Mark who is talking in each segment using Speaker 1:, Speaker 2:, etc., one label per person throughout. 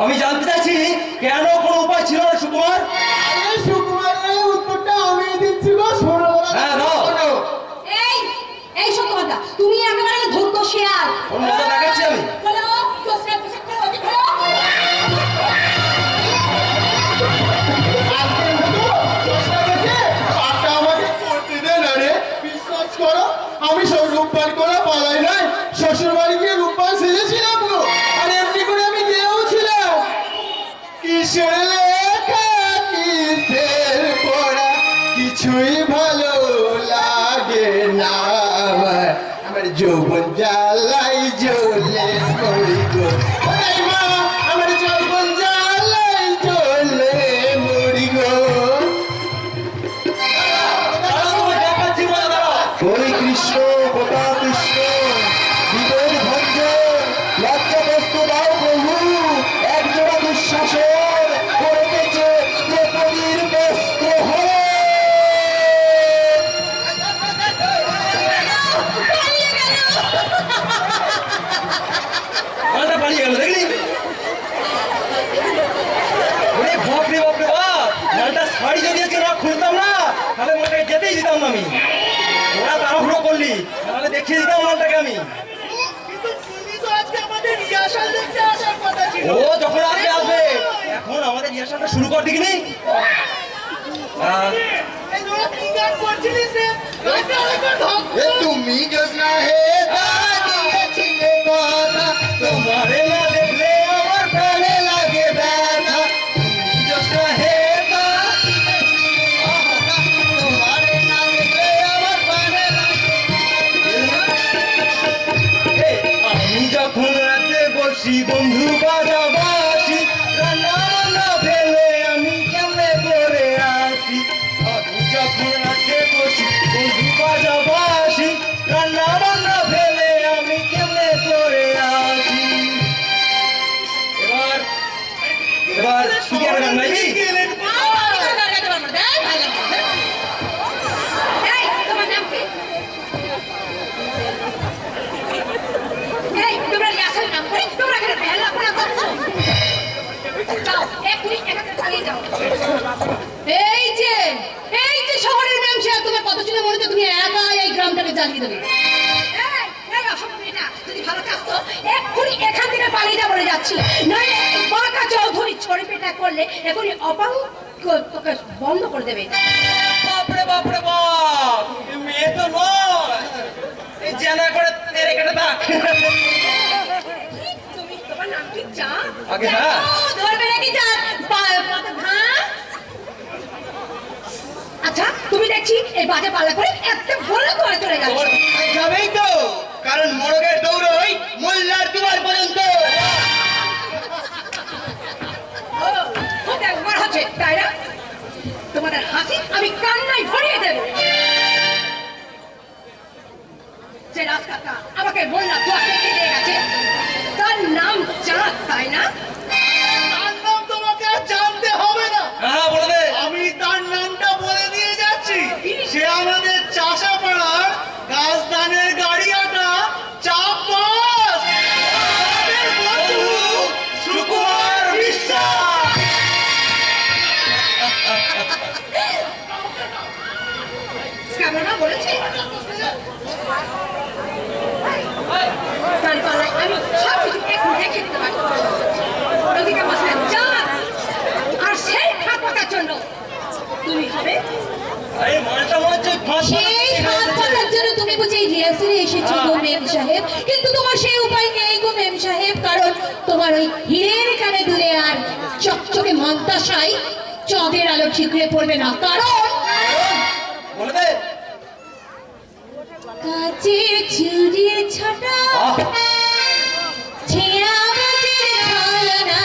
Speaker 1: আমি জানতে চাইছি কেন কোনো উপায় ছিল না সুকুমার?
Speaker 2: আরে সুকুমার, এই উত্তরটা আমি দিচ্ছি গো, শোনো।
Speaker 1: হ্যাঁ দাও।
Speaker 3: এই এই সত্যবাদা, তুমি একেবারে ধূর্ত শেয়াল।
Speaker 1: ওর মজা দেখাচ্ছি আমি।
Speaker 3: বলো দোসরা পোশাক পরে ওদিক ধরো।
Speaker 2: আটটা আমাকে করতে দে না রে। বিশ্বাস করো, আমি সব রূপপান করা পালাই নাই। শ্বশুর বাড়ি গিয়ে রূপপান সেজেছিলাম গো। আর এমনি করে আমি গিয়েও ছিলাম। কিসের লেখা কিসের পড়া কিছুই ভালো লাগে না আমার। আমার যৌবন জ্বালাই জ্বলে মরি গো। ওই মা, আমার যৌবন জ্বালাই জ্বলে মরি গো।
Speaker 1: দেখাচ্ছি মজা, দাঁড়াও।
Speaker 4: ওই কৃষ্ণ গোটা কৃষ্ণ বিবেক ভঞ্জ লজ্জা বস্তু দাও প্রভু, একজোড়া দুঃশাসন করেছে দ্রৌপদীর বস্ত্র হয়ে।
Speaker 3: পালিয়ে গেল।
Speaker 1: মালটা পালিয়ে গেল, দেখলি? ওরে বাপরে বাপরে বাপ, মালটা শাড়ি যদি আজকে না খুলতাম না তাহলে মালটাকে যেতেই দিতাম না আমি। ওরা তাড়াহুড়ো করলি, তাহলে দেখিয়ে দিতাম মালটাকে আমি।
Speaker 2: কিন্তু তুমি তো আজকে আমাদের রিহার্সাল দেখতে আসার কথা ছিল।
Speaker 1: ও যখন আসবে আসবে, এখন আমাদের রিহার্সালটা শুরু কর দেখিনি।
Speaker 2: এই তোরা কি গান করছিলিস রে? গানটা আরেকবার ধর।
Speaker 4: তুমি জোৎস্না হে দিয়েছিলে কথা,
Speaker 1: তোমারে না দেখলে আমার প্রাণে লাগে ব্যথা। তুমি জোৎস্না হে তা,
Speaker 4: তোমারে না দেখলে আমার প্রাণে লাগে।
Speaker 1: আমি যখন রাতে বসি বন্ধু বাজাবাসি, রান্না বান্না ফেলে আমি কেমনে করে আসি। আমি যখন রাতে বসি বন্ধু বাজাবাসি, রান্না বান্না ফেলে আমি কেমনে করে আসি। এবার এবার কি গান গাইবি?
Speaker 3: এই তোমার নাম কি? এই তোমরা রিহার্সাল নাম করে তোমরা এখানে বেলা করে করছো। যাও এক্ষুনি এখান থেকে পালিয়ে যাও। এই যে শহরের ম্যাম সাহেব, তোমার কথা শুনে মনে হচ্ছে তুমি একা এই গ্রামটাকে জ্বালিয়ে দেবে। এই অসম্ভব এটা। যদি ভালো চাচ্ছ এক্ষুনি এখান থেকে পালিয়ে যা বলে যাচ্ছি, নইলে বাঁকা চৌধুরী ছড়ি পেটা করলে এখনই অপাঙ্গ তোকে বন্ধ করে দেবে।
Speaker 1: বাপরে বাপরে বাপ, এ মেয়ে তো নয়, এই জানা করে তেরে কেটে থাক।
Speaker 3: তুমি তোমার নাম কি জান?
Speaker 1: আগে হ্যাঁ।
Speaker 3: ধরবে নাকি জান? হ্যাঁ আচ্ছা, তুমি দেখছি এই বাজে পাল্লা করে একটা বলে করে চলে যাচ্ছ।
Speaker 4: যাবেই তো, কারণ মোরগের দৌড়ই মোল্লার দুয়ার পর্যন্ত।
Speaker 3: খুব একবার হচ্ছে তাই না? তোমাদের হাসি আমি কান্নায় ভরিয়ে দেব। যে রাস্তাটা আমাকে বললাম তো দেখে দিয়ে গেছে, তার নাম চাঁদ তাই না?
Speaker 2: তার নাম তোমাকে আর জানতে হবে না।
Speaker 1: হ্যাঁ বলে দে।
Speaker 2: আমি তার নামটা বলে দিয়ে যাচ্ছি। সে আমাদের চাষাপাড়ার গাছদানের গাড়িয়াটা চাপবাস, আমাদের বন্ধু
Speaker 1: সুকুমার বিশ্বাস।
Speaker 3: কেমন না বলেছি? তার পাল্লায় আমি সব কিছু একটু দেখে দিতে পারি। ওদিকে বসলে চাঁদ, আর সেই খাত পাতার জন্য তুমি হবে
Speaker 1: এই মালটা মনে হচ্ছে ফাঁস
Speaker 3: সেই হাত পাতার জন্য। তুমি বুঝি এই রিহার্সালে এসেছো গো মেম সাহেব, কিন্তু তোমার সেই উপায় নেই গো মেম সাহেব, কারণ তোমার ওই হীরের কানে দুলে আর চকচকে মন্তাশাই চাঁদের আলো ঠিকরে পড়বে না, কারণ
Speaker 1: বলে দে।
Speaker 3: কাচের চুড়ির ছটা
Speaker 1: আহ,
Speaker 3: ছেঁড়া বাজের ছলনা,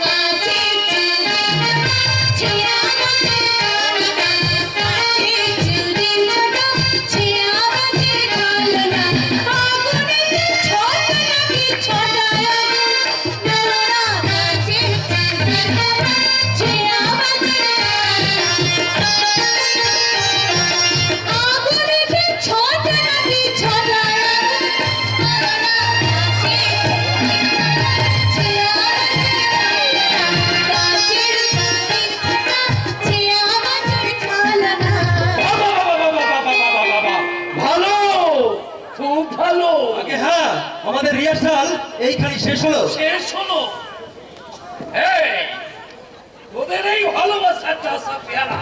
Speaker 3: কাচের চুড়ি ছেঁড়া বাজের ছলনা, কাচের চুড়ির ছটা ছেঁড়া বাজের ছলনা, আগুনেতে ছোট নাকি ছোটা আগুন, নোরা কাচের চুড়ির ছটা ছেঁড়া বাজের ছলনা, আগুনেতে ছোট
Speaker 5: খুব ভালো।
Speaker 1: আগে হ্যাঁ, আমাদের রিহার্সাল এইখানে শেষ হলো।
Speaker 5: শেষ হলো। এই, তোদের এই ভালোবাসার চাষা পেয়ারা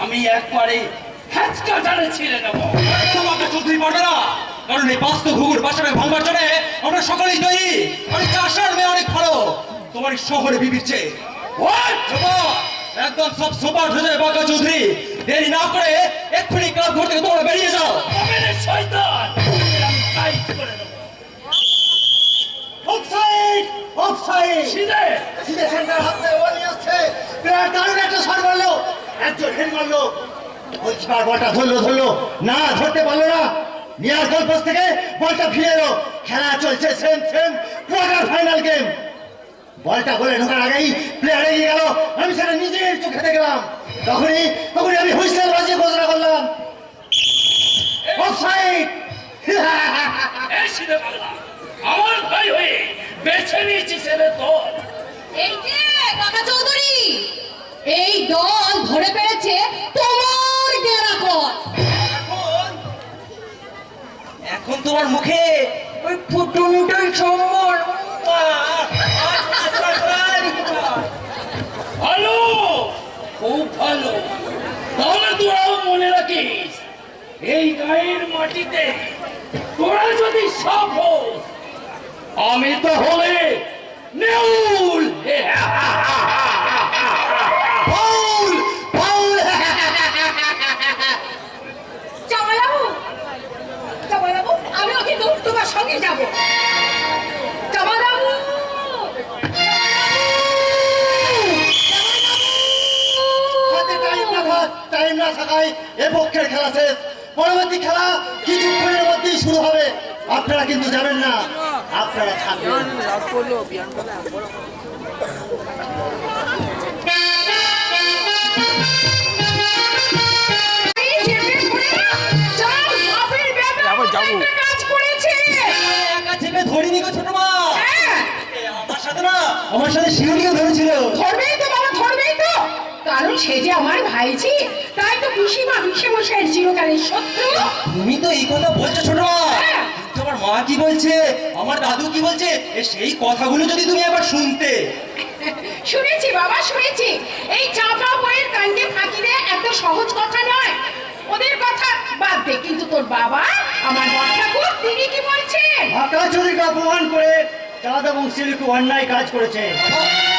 Speaker 5: আমি একবারে হ্যাচকা টানে ছিঁড়ে নেবো।
Speaker 1: তোমাকে চৌধুরী পারবে না, কারণ এই বাস্তু ঘুঘুর বাসাটা ভাঙবার জন্য আমরা সকলেই তৈরি। অনেক চাষার মেয়ে অনেক ভালো, তোমার এই শহরে বিবির চেয়ে।
Speaker 5: What?
Speaker 1: বাবা, একদম সব সোপাট হয়ে যায় বাঁকা চৌধুরী। দেরি না করে এক্ষুনি ক্লাব ঘর থেকে তোমরা বেরিয়ে যাও।
Speaker 5: তবে রে শয়তান, তোদের আমি টাইট করে দেবো।
Speaker 2: অফসাইড অফসাইড
Speaker 5: সিধে
Speaker 2: সিধে সেন্টার হাতে বল নিয়ে আসছে প্লেয়ার দারুণ একটা শট মারলো একজন হেড মারলো বলছি আর বলটা ধরলো না ধরতে পারলো না নিয়ার গোল পোস্ট থেকে বলটা ফিরে এলো খেলা চলছে সেম কোয়ার্টার ফাইনাল গেম বলটা গোলে ঢোকার আগেই প্লেয়ার এগিয়ে গেল আমি সেটা নিজের চোখে দেখলাম তখনই আমি হুইসেল বাজিয়ে ঘোষণা করলাম অফসাইড
Speaker 5: এই সিধে পাগলা, আমার ভাই হয়ে বেছে নিয়েছি ছেলে তোর।
Speaker 3: এই যে কাকা চৌধুরী, এই দল ধরে পেরেছে তোমার গেরাকর।
Speaker 1: এখন তোমার মুখে ওই ফুটুনিটাই সম্বল।
Speaker 5: ভালো, খুব ভালো। তাহলে তোরাও মনে রাখিস, এই গায়ের মাটিতে তোরা যদি সাপ হোস, আমি তো হলে নেউল।
Speaker 2: ফাউল ফাউল
Speaker 3: জামাইবাবু, জামাইবাবু, আমিও কিন্তু তোমার সঙ্গে যাব। জামাইবাবু,
Speaker 2: হাতে টাইম না থাকায় এ পক্ষের খেলা শেষ পরবর্তী খেলা কিছুক্ষণের মধ্যেই শুরু হবে আপনারা কিন্তু যাবেন না আপনারা থাকবেন
Speaker 3: এই যেতে করে না, যার বাপের বেটা একটা কাজ করেছে।
Speaker 1: একা চেপে ধরিনি গো ছোট মা।
Speaker 3: হ্যাঁ,
Speaker 1: আমার সাথে শিউলিও ধরেছিল।
Speaker 3: ধরবেই তো বাবা, ধরবেই তো, কারণ সে যে আমার ভাইজি, তাই তো পিসিমা পিসেমশাইয়ের চিরকালের শত্রু।
Speaker 1: তুমি তো এই কথা বলছো ছোট মা,
Speaker 3: হ্যাঁ।
Speaker 1: কিন্তু আমার মা কি বলছে, আমার দাদু কি বলছে, সেই কথাগুলো যদি তুমি একবার শুনতে।
Speaker 3: শুনেছি বাবা, শুনেছি। এই চাপা বইয়ের কাণ্ডে ফাঁকি দেয়া এত সহজ কথা নয়। ওদের কথা বাদ দে, কিন্তু তোর বাবা আমার বড়ঠাকুর তিনি কি বলছেন?
Speaker 2: ঢাকা চুরিকে অপমান করে চাঁদ এবং সিলিকু অন্যায় কাজ করেছে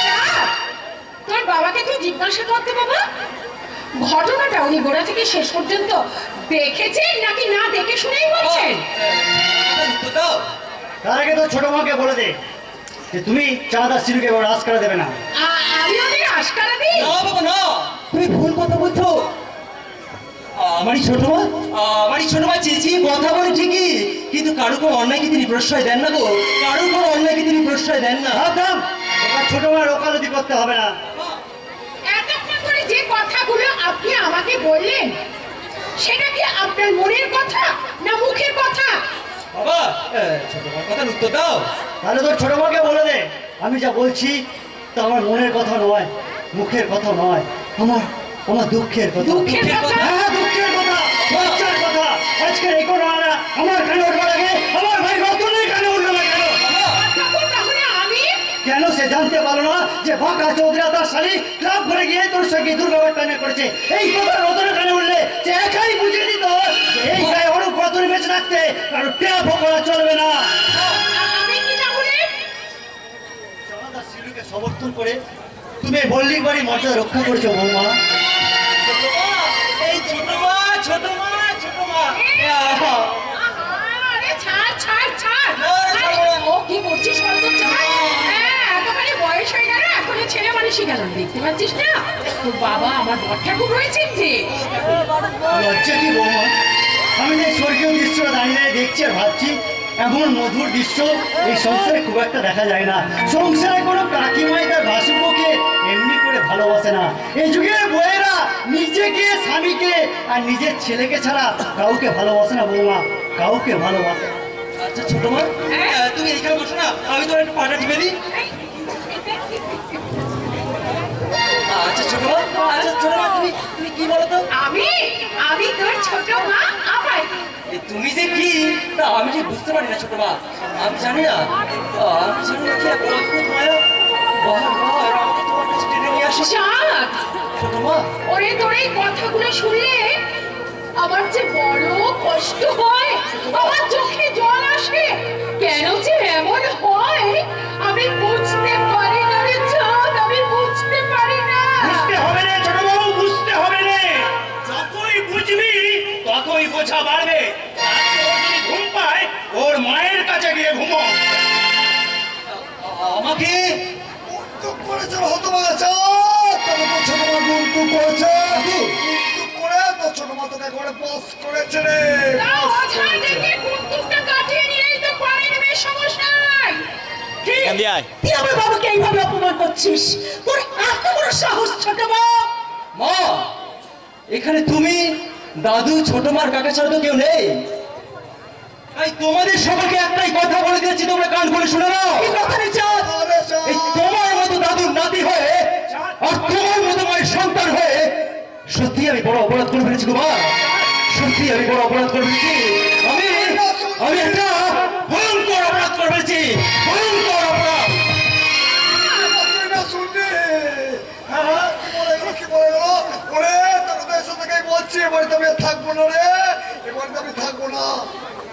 Speaker 3: চাপ, তোর বাবাকে তুই জিজ্ঞাসা করতে বাবা, ঘটনাটা উনি গোড়া থেকে শেষ পর্যন্ত দেখেছেন নাকি না দেখে শুনেই বলছেন?
Speaker 1: তো দাও।
Speaker 2: তার আগে তো ছোট মাকে বলে দে যে তুমি চাঁদ আর সিলিকে এবার আজকারা দেবে না
Speaker 3: আমি ওদের আশকারা দিই?
Speaker 1: না বাবা না, তুমি ভুল কথা বলছো। আমারই ছোট মা চেঁচিয়ে কথা বলে ঠিকই, কিন্তু কারো কোনো অন্যায়কে তিনি প্রশ্রয় দেন না গো, কারো কোনো অন্যায়কে তিনি প্রশ্রয় দেন না।
Speaker 2: সাবধান এবার ছোট মার ওকালতি করতে হবে না
Speaker 3: এতক্ষণ ধরে যে কথাগুলো আপনি আমাকে বললেন, সেটা কি আপনার মনের কথা না মুখের কথা?
Speaker 1: বাবা, ছোট মার কথার উত্তর দাও।
Speaker 2: তাহলে তোর ছোট মাকে বলে দে আমি যা বলছি তা আমার মনের কথা নয় মুখের কথা নয় আমার দুঃখের কথা
Speaker 3: দুঃখের কথা?
Speaker 2: হ্যাঁ দুঃখের কথা লজ্জার কথা আজকের এই ঘটনাটা আমার কানে উঠবার আগে আমার ভাই রতনের কানে উঠলো না কেন
Speaker 3: ঠাকুর, তাহলে আমি
Speaker 2: কেন সে জানতে পারলো না যে বাঁকা চৌধুরী আর তার শালী ক্লাব ঘরে গিয়ে তোর সঙ্গে দুর্ব্যবহার টানে করেছে এই কথা রতনের কানে উঠলে সে একাই বুঝিয়ে দিত যে এই গায়ে অনেক রতন বেঁচে রাখতে কারণ টেপ করা চলবে না
Speaker 3: আমি কি তাহলে?
Speaker 2: চাঁদা সিলুকে সমর্থন করে তুমি এই মল্লিক বাড়ির মর্যাদা রক্ষা করেছো বৌমা
Speaker 1: ছোট মা, এই ছোট মা।
Speaker 3: আরে ছাড় ছাড় ছাড়,
Speaker 1: না, ছাড়বো না।
Speaker 3: ও কি করছিস বলতো? ছাড়। হ্যাঁ, একেবারে বয়স হয়ে গেল, এখনো ছেলে মানুষই গেল, দেখতে পাচ্ছিস না তোর বাবা আমার বড়ঠাকুর রয়েছেন যে।
Speaker 2: লজ্জা কি বৌমা আমি যে স্বর্গীয় দৃশ্যটা দাঁড়িয়ে দেখছি আর ভাবছি এমন মধুর দৃশ্য এই সংসারে খুব একটা দেখা যায় না সংসারে কোনো কাকিমাই তার ভাসুককে এমনি করে ভালোবাসে না এই যুগের বউয়েরা নিজেকে স্বামীকে আর নিজের ছেলেকে ছাড়া কাউকে ভালোবাসে না বৌমা কাউকে ভালোবাসে না
Speaker 1: আচ্ছা ছোট মা, তুমি এইখানে বসো না, আমি তোমার একটু পাটা টিপে দিই। আচ্ছা ছোট মা, তুমি কি বলো তো?
Speaker 3: আমি তোর ছোট মা, আমার
Speaker 1: তুমি যে কি না আমি যে বুঝতে পারি না ছোট মা, আমি জানি না কি এক অদ্ভুত মায়া বারবার আমাকে তোমার কাছে টেনে নিয়ে আসে।
Speaker 3: চাঁদ,
Speaker 1: ছোট মা,
Speaker 3: ওরে তোর এই কথাগুলো শুনলে আমার যে বড় কষ্ট হয়, আমার চোখে জল আসে। কেন যে এমন হয় আমি বুঝতে পারি না রে চাঁদ, আমি বুঝতে পারি না।
Speaker 5: বুঝতে হবে না ছোট বউ, বুঝতে হবে না। যতই বুঝবি ততই বোঝা বাড়বে। আজকে ও যদি ঘুম পায় ওর মায়ের কাছে গিয়ে ঘুমো।
Speaker 1: আমাকে
Speaker 2: গুনটুক করেছে হতভাগা চাঁদ, তবে তো ছোট মা গুনটুক করেছে, গুনটুক করে তো ছোট মা তোকে করে বস করেছে রে।
Speaker 3: তা ওঝা দেখে কুন্তুকটা কাটিয়ে নিলেই তো পারে নেবে, সমস্যা নাই।
Speaker 1: তুই আমার বাবাকে এইভাবে অপমান করছিস? তোর এত বড় সাহস ছোট মা! মা, এখানে তুমি, দাদু, ছোট মার কাকা ছাড়া তো কেউ নেই। তাই তোমাদের সবাইকে একটাই কথা বলে দিয়েছি, তোমরা কান খুলে শুনে নাও। এই কথাটা চাঁদ,
Speaker 2: আরে চাঁদ,
Speaker 1: এই তোমার মতো দাদুর নাতি হয়ে আর তোমার মতো মায়ের সন্তান হয়ে সত্যি আমি বড় অপরাধ করে ফেলেছি গো মা। সত্যি আমি বড় অপরাধ করে ফেলেছি। আমি একটা ভয়ঙ্কর অপরাধ করে ফেলেছি, ভয়ঙ্কর অপরাধ।
Speaker 2: তুই না শুনলি? হ্যাঁ, কি বলে গেলো, কি বলে গেলো? ওরে, তোকে তো এসে থেকেই বলছি, এ বাড়িতে আমি আর থাকবো না রে, এ বাড়িতে আমি থাকবো না।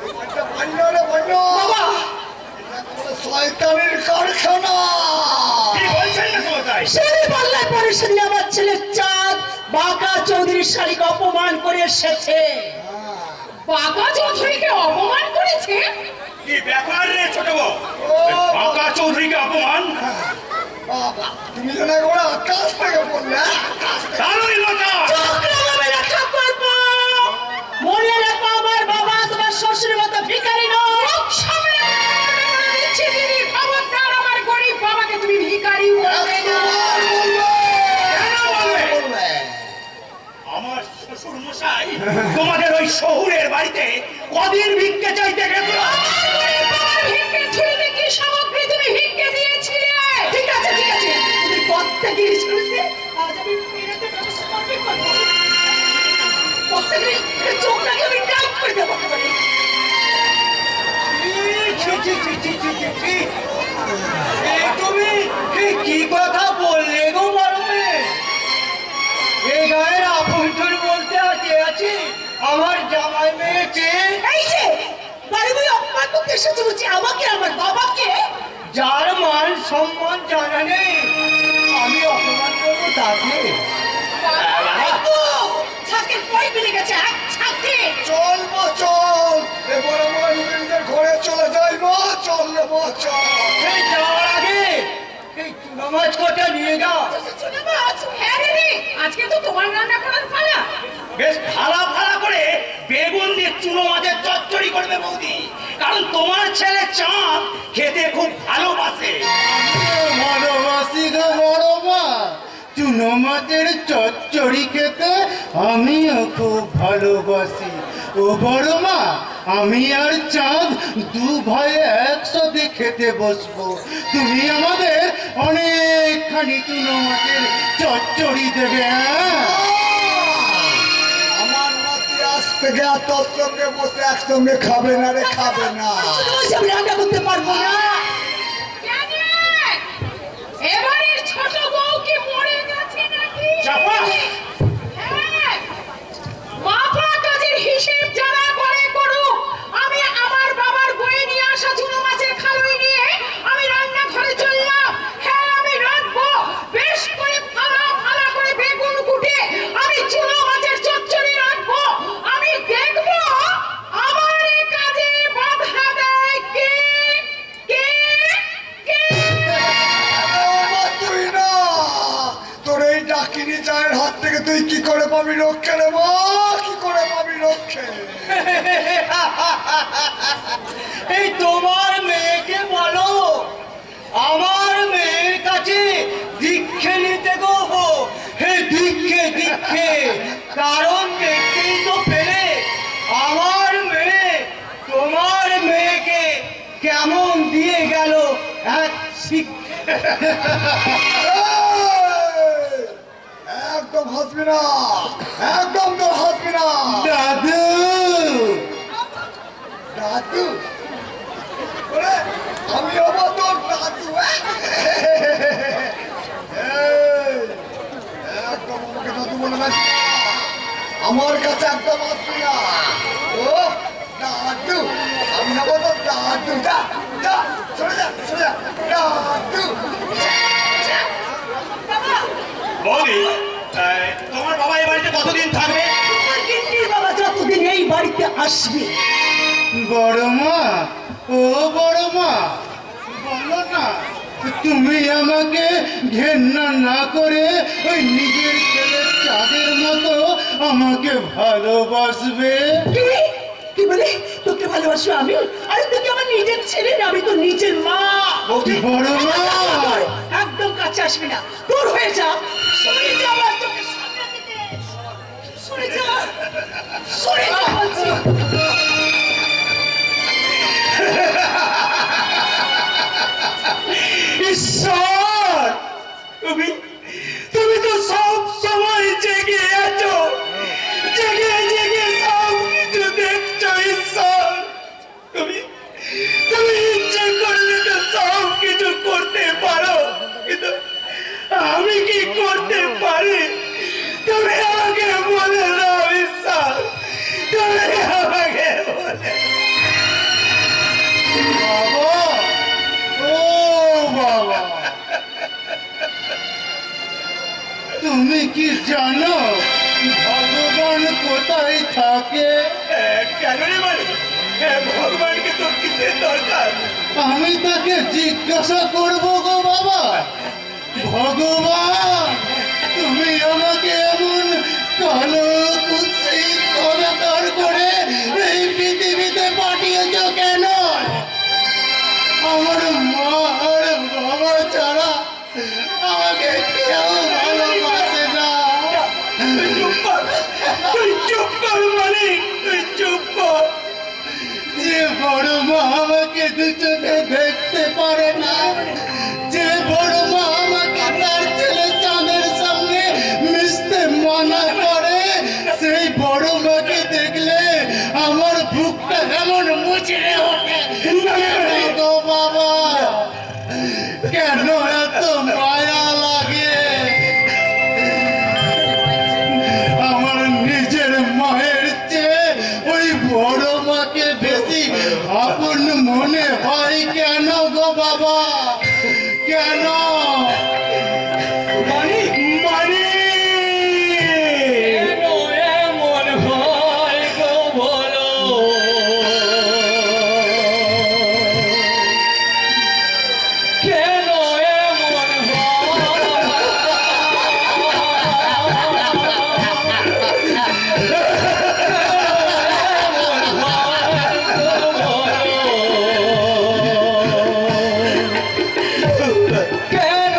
Speaker 2: এ বাড়িটা বান্য রে, বান্য। এটা একেবারে শয়তানের কারখানা।
Speaker 5: কি বলছেন না সমতাই?
Speaker 6: সেই পাল্লায় পরে সেদিন আমার ছেলে চাঁদ বাঁকা চৌধুরীর শাড়িকে অপমান করে এসেছে।
Speaker 3: বাবা চৌধুরীকে অপমান করেছে?
Speaker 5: কি ব্যাপার রে ছোট বউ? বাঁকা চৌধুরীকে অপমান?
Speaker 2: বাবা, তুমি যেন একেবারে আকাশ থেকে পড়লে, আকাশ থেকে।
Speaker 5: তারই কথা।
Speaker 6: চোখ রাঙাবে না ঠাকুরপো। মনে রেখো আমার বাবা তোমার শ্বশুরের মতো ভিখারি নয়।
Speaker 3: মুখ সামনে বলে দিচ্ছি দিদি, খবরদার আমার গরিব বাবাকে তুমি ভিখারি বলবে না।
Speaker 2: একবার বলবে।
Speaker 5: কেন বলবে?
Speaker 2: বলবে।
Speaker 5: আমার শ্বশুর মশাই তোমাদের ওই শহুরের বাড়িতে কদিন ভিক্ষে চাইতে গেছিল?
Speaker 3: আমার গরিব বাবার ভিক্ষে ঝুড়িতে কি সামগ্রী তুমি ভিক্ষে দিয়েছিলে?
Speaker 6: ঠিক আছে ঠিক আছে, তুমি কর্তা গিয়ে শুনতে আজ আমি ফেরতের ব্যবস্থা করতে পারবো। কর্তা গিয়ে চোখটাকে আমি টাইট করে দেবো একেবারে।
Speaker 1: এই তুমি কি কথা বললে গো বড় মেয়ে? এই গায়ের আভ্যন্তর বলতে আছে আমার জামাই মেয়ে চেয়ে,
Speaker 6: এই যে বাড়ি বই অপমান করতে এসেছে বলছি আমাকে, আমার বাবাকে।
Speaker 1: যার মান সম্মান জানা নেই, আমি অপমান করবো তাকে?
Speaker 6: এই তো ছাকের পয় মিলে গেছে, এক ছাকে।
Speaker 2: চল মা চল, এবার আমার নিজের ঘরে চলে যাই মা, চল রে মা চল।
Speaker 1: এই যাওয়ার আগে এই নামাজ কটা নিয়ে যাও।
Speaker 3: ছোট মাছ, হ্যাঁ দিদি, আজকে তো তোমার রান্না করার পালা।
Speaker 5: বেশ ভালা ভালা করে বেগুন দিয়ে চুনো মাছের চচ্চড়ি করবে বৌদি, কারণ তোমার ছেলে চাঁদ খেতে খুব ভালোবাসে।
Speaker 7: ভালোবাসি গো বড় মা, চুনো মাছের চচ্চড়ি খেতে আমিও খুব ভালোবাসি। ও বড় মা, আমি আর চাঁদ দু ভাই একসাথে খেতে বসবো। তুমি আমাদের অনেকখানি চুনো মাছের চচ্চড়ি দেবে, হ্যাঁ?
Speaker 2: আমার নাতি আজ থেকে আর তোর সঙ্গে বসে একসঙ্গে খাবে না রে, খাবে না।
Speaker 6: ছোট বয়সে আমি রান্না করতে পারবো না।
Speaker 3: জানে, এবারের ছোট বউ কি মরে গেছে নাকি?
Speaker 5: চাপা।
Speaker 3: হ্যাঁ, মাপা কাজের হিসেব যারা করে করুক, আমি আমার বাবার বয়ে নিয়ে আসা চুনো মাছের খালুই নিয়ে আমি রান্নাঘরে চললাম। হ্যাঁ, আমি রাঁধবো, বেশ করে ফালা ফালা করে বেগুন কুটে আমি চুনো মাছের চচ্চড়ি রাঁধবো। আমি দেখবো আমার এই কাজে বাধা দেয় কে কে কে।
Speaker 2: আরে ও মা, তুই না, তোর এই ডাকিনি চায়ের হাত থেকে তুই কি করে পাবি রক্ষে রে মা, কি করে পাবি রক্ষে?
Speaker 1: এই তোমার মেয়েকে বলো আমার মেয়ের কাছে দীক্ষে নিতে গো। হে দীক্ষে দীক্ষে, কারণ দেখতেই তো পেলে আমার মেয়ে তোমার মেয়েকে কেমন দিয়ে গেল এক শিক্ষা।
Speaker 2: এই, একদম হাসবি না, একদম তোর হাসবি না।
Speaker 7: দাদু
Speaker 2: দাদু ওরে, আমি হবো তোর দাদু। এই, একদম আমাকে দাদু বলে না, আমার কাছে একদম আসবি না। ও দাদু, আমি হবো তোর দাদু। যা যা, চলে যা চলে যা, দাদু।
Speaker 5: বৌদি, তোমার বাবা এই বাড়িতে কতদিন থাকবে?
Speaker 6: গিন্নির বাবা যতদিন এই বাড়িতে আসবে।
Speaker 7: বড় মা, ও বড় মা, বলো না, তুমি আমাকে ঘেন্না না করে ওই নিজের ছেলের চাঁদের মতো আমাকে ভালোবাসবে।
Speaker 6: কি কি বলে তোকে ভালোবাসো আমি? আরে তুই কি আমার নিজের ছেলে না? আমি তো নিজের মা।
Speaker 7: বড় মা,
Speaker 6: একদম কাছে আসবি না, দূর হয়ে যা। সরে যা আমার চোখের সামনে থেকে, সরে যা, সরে যা বলছি।
Speaker 5: ঈশ্বর, তুমি তো সব সময় জেগে আছো, জেগে জেগে সব কিছু দেখছো। ঈশ্বর, তুমি তুমি ইচ্ছে করলে তো সব কিছু করতে পারো, কিন্তু আমি কি করতে পারি? তুমি আমাকে বলে দাও ঈশ্বর, তুমি আমাকে বলে।
Speaker 7: বাবা, ও বাবা, তুমি কি জানো ভগবান কোথায় থাকে?
Speaker 5: কেন রে মানে ভগবানকে তোর কিসের দরকার?
Speaker 7: আমি তাকে জিজ্ঞাসা করবো গো বাবা। ভগবান, তুমি আমাকে এমন কালো কুৎসিত কলঙ্কার করে এই পৃথিবীতে পাঠিয়েছ কেন? আমার মা আর বাবা ছাড়া আমাকে কেউ ভালোবাসে না।
Speaker 5: তুই চুপ কর, তুই চুপ কর মালিক, তুই চুপ কর।
Speaker 7: যে বড় মা আমাকে দু চোখে দেখতে পারে না, যে বড় মা আমাকে তার ছেলে চাঁদের সঙ্গে মিশতে মানা করে, সেই বড় মাকে দেখলে আমার বুকটা কেমন মুচড়ে ওঠে। কেন গো বাবা, কেন এত মায়া লাগে? আমার নিজের মায়ের চেয়ে ওই বড় মাকে বেশি আপন মনে হয় কেন গো বাবা? কেন?
Speaker 5: মালিক, মালিক, এমন হয় গো বলো, কেন এমন কেন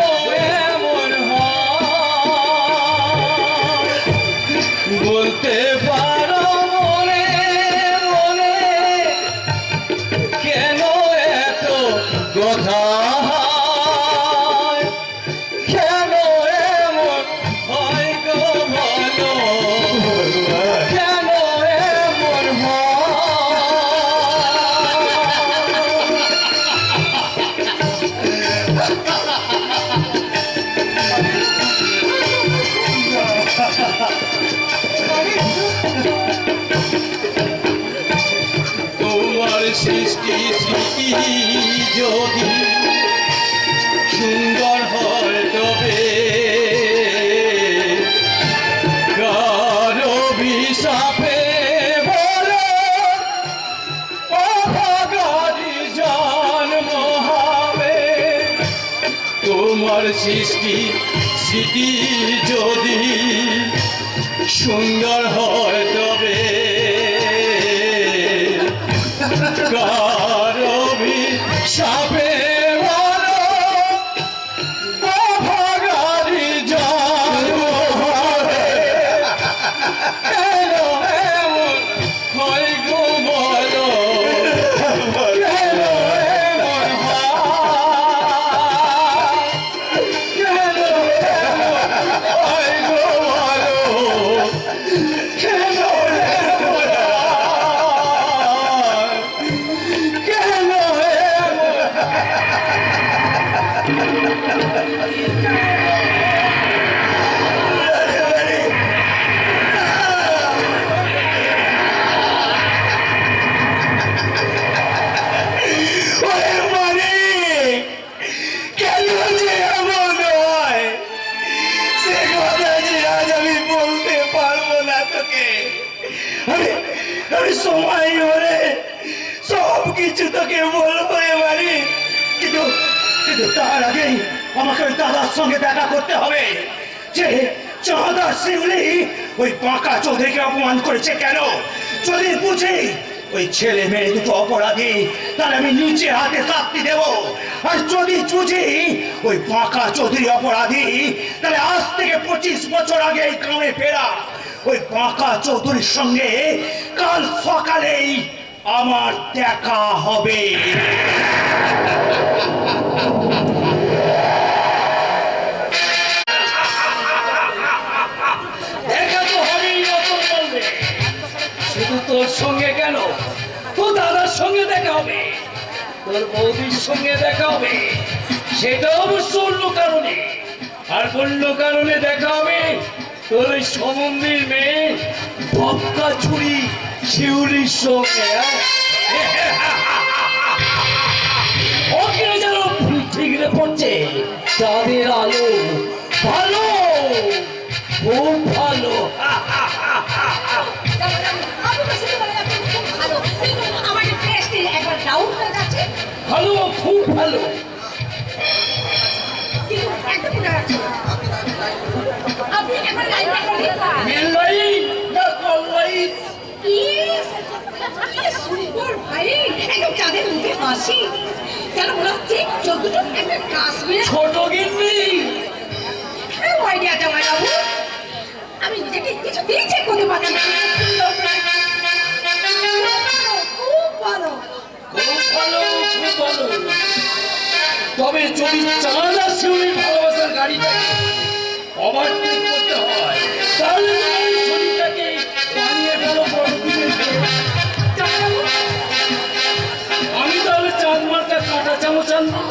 Speaker 5: এমন বলতে পারো মনে মনে, কেন এত কথা হয়? কেন এমন হয় গো বলো, কেন এমন হয়? তোমার সৃষ্টি স্মৃতি যদি সুন্দর হয় তবে কার অভিশাপে বলো অভাগারি জন্ম হবে? তোমার সৃষ্টি স্মৃতি যদি সুন্দর হয় তবে কার অভিশাপে বলো অভাগারি জন্ম হবে? কেন এমন হয় গো বলো, কেন এমন হয়? কেন এমন হয় গো বলো, কেন এমন হয়? সময় হলে সব কিছু তোকে বলবো এবারে, কিন্তু কিন্তু তার আগেই আমাকে ওই দাদার সঙ্গে দেখা করতে হবে। যে চাঁদা শিউলি ওই বাঁকা চৌধুরীকে অপমান করেছে কেন? যদি বুঝি ওই ছেলে মেয়ে দুটো অপরাধী, তাহলে আমি নিচে হাতে শাস্তি দেব। আর যদি বুঝি ওই বাঁকা চৌধুরী অপরাধী, তাহলে আজ থেকে 25 বছর আগে এই গ্রামে ফেরা ওই বাঁকা চৌধুরীর সঙ্গে কাল সকালেই আমার দেখা হবে।
Speaker 8: দেখা তো হবেই, রতন বলবে। শুধু তোর সঙ্গে কেন, তোর দাদার সঙ্গে দেখা হবে, তোর বৌদির সঙ্গে দেখা হবে, সেটা অবশ্য অন্য কারণে। আর অন্য কারণে দেখা হবে তোর ওই সমন্দির মেয়ে বক্কা ছুরি শিউলির সঙ্গে। ওকে যেন ঠিকরে পড়ছে চাঁদের আলো, ভালো, খুব ভালো।
Speaker 3: আমি তো শুধু বলে যাচ্ছি খুব ভালো, কিন্তু আমার যে টেস্টে একবার ডাউন হয়ে যাচ্ছে,
Speaker 8: ভালো, খুব ভালো।
Speaker 3: কিন্তু একদম বোঝা যাচ্ছে না। আপনি একবার লাইনটা করে
Speaker 8: মেন লাইন না কল লাইন?
Speaker 3: কি সুন্দর ভাই, একদম চাঁদের মুখে হাসি, যেন মনে হচ্ছে চোখ দুটো একটা কাশ্মীরে।
Speaker 8: ছোট গিন্নি,
Speaker 3: আইডিয়া জামাই বাবু, আমি নিজেকে কিছুতেই চেক করতে পারছি না। খুব ভালো,
Speaker 8: খুব ভালো, খুব ভালো। তবে যদি চাঁদ আর শিউলির ভালোবাসার গাড়িটাকে ওভারটেক করতে হয়, তাহলে তোমার এই শরীরটাকে বানিয়ে ফেলো বরফিনের ভেতর।
Speaker 3: জামাইবাবু,
Speaker 8: আমি তাহলে চাঁদ মার্কা কাঁটা চামচ আনবো।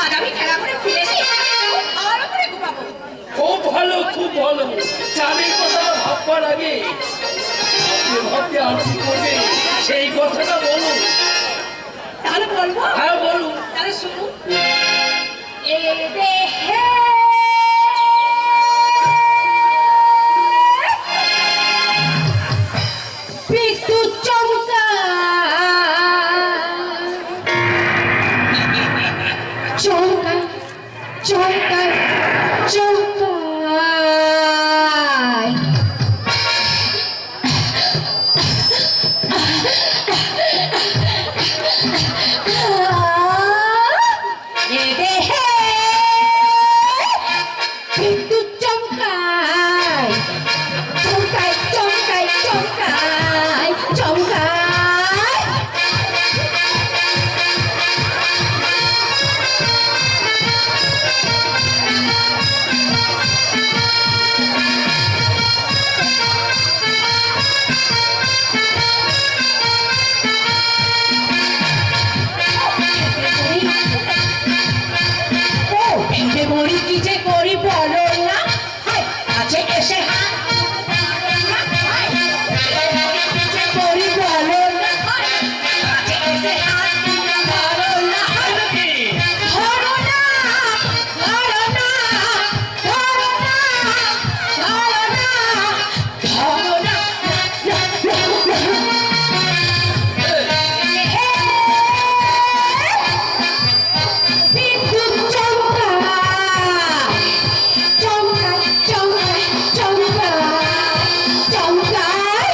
Speaker 3: আজ আমি খেলা করে ফিরে এসে ভালো করে ঘুমাবো।
Speaker 8: খুব ভালো, খুব ভালো। চাঁদের কথা ভাববার আগে ভাবতে ভাবতে আর কি করবে সেই কথাটা বলুন।
Speaker 3: তাহলে বলবো?
Speaker 8: হ্যাঁ বলুন।
Speaker 3: তাহলে শুনুন। এ দেহে বিদ্যুৎ চমকায়, চমকায়, চমকায়। এ দেহে বিদ্যুৎ চমকায়, চমকায়, চমকায়, চমকায়, চমকায়। মরি কি যে করি বলো না, কাছে এসে করি বলো না, কাছে এসে ধরো না, ধরো না, ধরো না, ধরো না, ধরো না, ধরো না। বিদ্যুৎ চমকায়, চমকায়, চমকায়, চমকায়, চমকায়।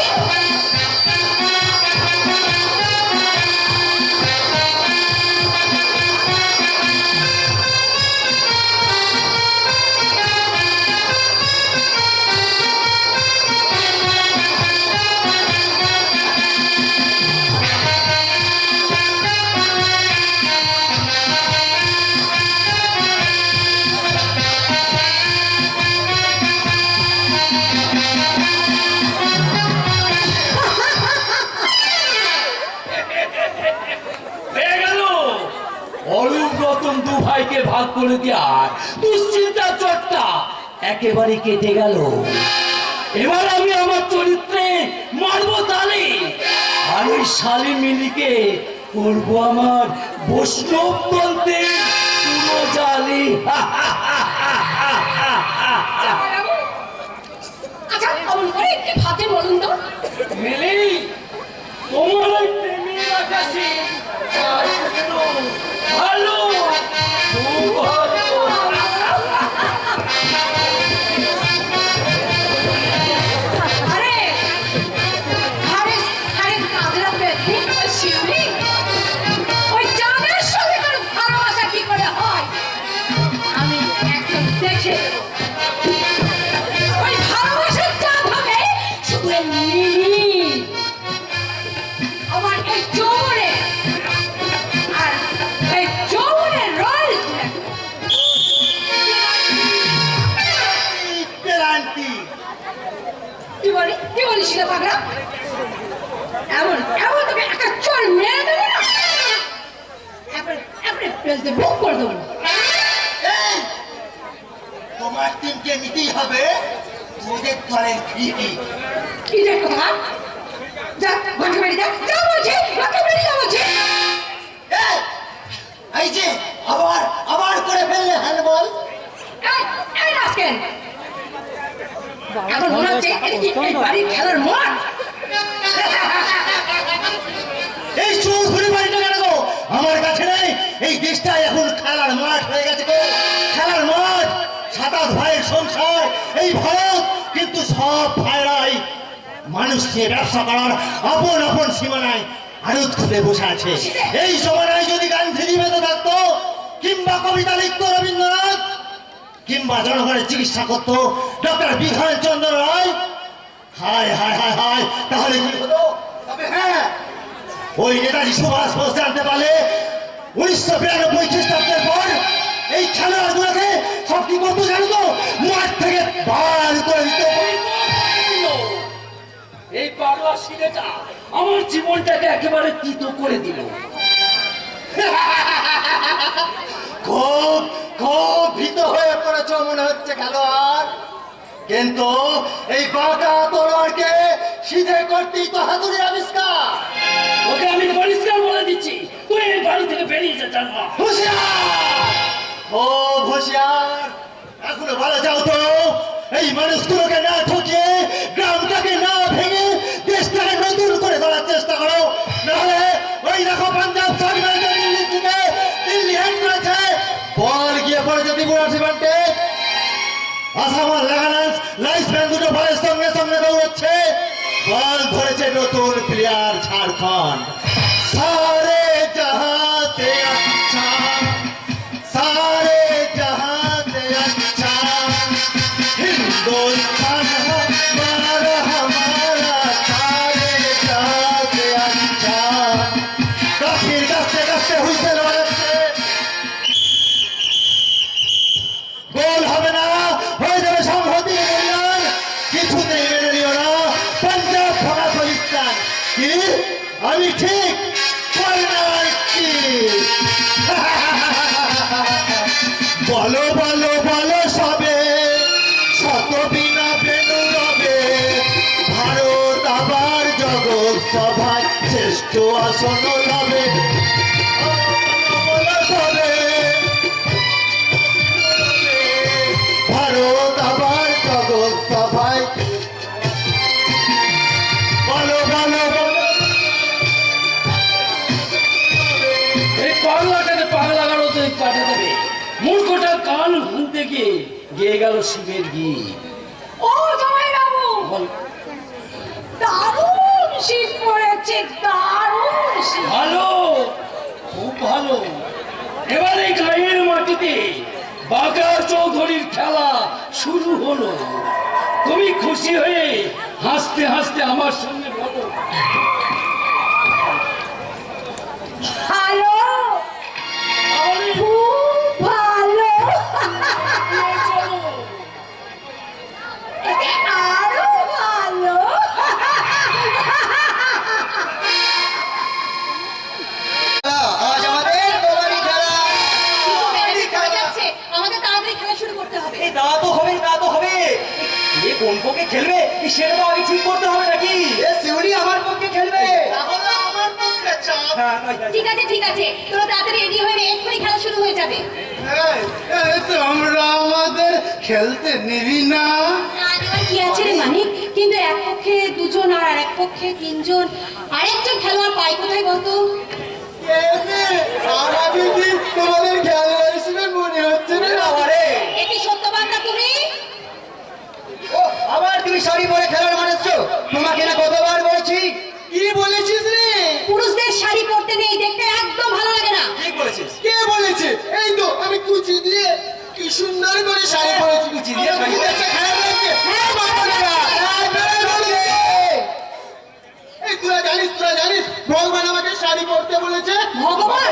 Speaker 8: হয়ে গেল। অরূপ রতন দু ভাইকে ভাগ করে দেওয়ার দুশ্চিন্তার চোটটা একেবারে কেটে গেল। এবার আমি আমার চরিত্রে মারবো তালে, আর ওই শালী মিলিকে করবো আমার বৈষ্ণব বলতে পুরো জালি।
Speaker 3: জামাইবাবু, আচ্ছা অমন করে একটু ভাবতে আছে বলুন তো?
Speaker 8: মিলি, তোমার ওই প্রেমের আকাশে চাঁদ উঠলো। ভালো, খুব ভালো।
Speaker 3: আরে আরে আরে কাজরা পেটে শিউলি, ওই চাঁদের সঙ্গে তোর ভালোবাসা কি করে হয় আমি একদম দেখে নেবো। ওই ভালোবাসার চাঁদ হবে শুধু এই মিলি, আমার এই যৌবনে, আর এই যৌবনের রয়েল
Speaker 7: পেরান্তি
Speaker 3: কি বলিস রে পাগলা? এমন এমন তোকে একটা চোর মেরে দেবে না, এরপরে ফেলতে বুক করে দেবো।
Speaker 7: এই, তোমার টিমকে নিতেই হবে তোদের দলের ফিরি।
Speaker 3: কি রে কথা? যা ঘরকে বেরিয়ে যা, যা বলছি ঘরকে বেরিয়ে যা বলছি।
Speaker 7: এই, এই যে আবার আবার করে ফেললে হ্যান্ডবল।
Speaker 3: এই এই রাস্কেল, এখন মনে হচ্ছে এটা কি এই বাড়ির খেলার মাঠ?
Speaker 7: এই চৌধুরী বাড়িটা কেন গো আমার কাছে নেই? এই দেশটা এখন খেলার মাঠ হয়ে গেছে গো, খেলার মাঠ। 27 ভাইয়ের সংসার এই ভারত, কিন্তু সব ভাইরাই মানুষকে ব্যবসা করার আপন আপন সীমানায় আড়ত খুলে বসে আছে। এই সীমানায় যদি গান্ধীজি বেঁধে থাকতো, কিংবা কবিতা লিখতো রবীন্দ্রনাথ, কিংবা জনগণের চিকিৎসা করতো ডক্টর বিধান চন্দ্র রায়, হায় হায় হায় হায়, তাহলে কি হতো? তবে হ্যাঁ, ওই নেতাজি সুভাষ বোস জানতে পারলে 1992 খ্রিস্টাব্দের পর এই খেলোয়াড়গুলোকে সব কি করতো জানো তো? মাঠ থেকে বার করে দিত।
Speaker 8: এই পাগলা ছেলেটা আমার জীবনটাকে একেবারে তিতো করে দিল।
Speaker 7: খুব খুব ভীত হয়ে পড়েছ মনে হচ্ছে খেলোয়াড়, কিন্তু এই বাঁকা তলোয়ারকে সিধে করতেই তো হাতুড়ির আবিষ্কার।
Speaker 8: ওকে আমি পরিষ্কার বলে দিচ্ছি, তুই এই বাড়ি থেকে বেরিয়ে যা, জানবা।
Speaker 7: হুঁশিয়ার, খুব হুঁশিয়ার। এখনো ভালো যাও তো, এই মানুষগুলোকে না ঠকিয়ে, গ্রামটাকে না ভেঙে, দেশটাকে নতুন করে গড়ার চেষ্টা করো। নাহলে ওই দেখো পাঞ্জাব সরকার দিল্লি থেকে দিল্লি হেড করেছে, বল গিয়ে পড়েছে ত্রিপুরা সীমান্তে। আসামার লাগানাস লাইসম্যান দুটো বলের সঙ্গে সঙ্গে দৌড়চ্ছে, বল ধরেছে নতুন প্লেয়ার ঝাড়খণ্ড। সারে জাহাঁ সে আচ্ছা, সারে জাহাঁ সে আচ্ছা, হিন্দুস্তান हमारा हमारा, सारे जहां से अच्छा। কাফির কাছে কাছে হুইসেল বাজাচ্ছে, গোল হবে না, হয়ে যাবে সংহতি ইংল্যান্ড। কিছুতেই মেনে নিও না পাঞ্জাব ভাঙা পাকিস্তান। কি আমি ঠিক? কর্নার কি? বলো বলো বলো সবে, শত বিনা বেনু রবে, ভারত আবার জগৎ সভায় শ্রেষ্ঠ আসন লবে। বলো সবে, ভারত আবার জগৎ সভায়, বলো বলো বলো।
Speaker 8: এই পাগলাটাকে পাগলাগারোতে পাঠিয়ে দেবে। মূর্খটার কান ভাঙতে গিয়ে গিয়ে গেল শিবের গীত।
Speaker 3: ও জামাই বাবু,
Speaker 8: বল,
Speaker 3: দারুণ শীত পড়েছে, দারুণ শীত।
Speaker 8: ভালো, খুব ভালো। এবার এই গায়ের মাটিতে বাঁকা চৌধুরীর খেলা শুরু হলো। তুমি খুশি হয়ে হাসতে হাসতে আমার সঙ্গে বলো।
Speaker 3: ভালো,
Speaker 8: তাহলে
Speaker 3: খুব ভালো,
Speaker 8: চলো।
Speaker 3: আরো ভালো।
Speaker 4: আজ আমাদের কবাডি খেলা।
Speaker 3: আমাদের তাড়াতাড়ি খেলা শুরু করতে হবে।
Speaker 4: এই তা তো হবে, তা তো হবে। এ কোন পক্ষে খেলবে সেটা তো আগে ঠিক করতে হবে নাকি? এ শিউলি আমার পক্ষে খেলবে।
Speaker 7: তাহলে আমার পক্ষে চাপ।
Speaker 4: হ্যাঁ, নয়, নয়।
Speaker 3: ঠিক আছে, তোরা তাড়াতাড়ি রেডি হয়ে নে, এক্ষুনি খেলা শুরু হয়ে যাবে।
Speaker 7: তোমরা আমাদের খেলতে নিবি না?
Speaker 3: না দেওয়ার কি আছে রে মানিক? কিন্তু এক পক্ষে দুজন আর এক পক্ষে তিনজন, আরেকজন খেলোয়াড় পাই কোথায় বলতো?
Speaker 2: আমাকে কি তোমাদের খেলোয়াড় হিসেবে মনে হচ্ছে না?
Speaker 4: আরে
Speaker 3: এ কি সত্যবান না তুমি?
Speaker 4: ও আবার তুমি শাড়ি পরে খেলার মানেছো? তোমাকে না কতবার বলেছি?
Speaker 2: কি বলেছিস রে?
Speaker 3: পুরুষদের শাড়ি পরতে নেই, দেখতে একদম ভালো লাগে না।
Speaker 4: ঠিক বলেছিস।
Speaker 2: কে বলেছে? এই তো আমি কুচি দিয়ে কি সুন্দর করে শাড়ি পরেছি।
Speaker 4: কুচি দিয়ে শাড়ি
Speaker 2: আমার কাছে খারাপ লাগছে? হ্যাঁ, বাবারা, বেড়ে বলেছে। এই তোরা জানিস ভগবান আমাকে শাড়ি পরতে বলেছে।
Speaker 3: ভগবান?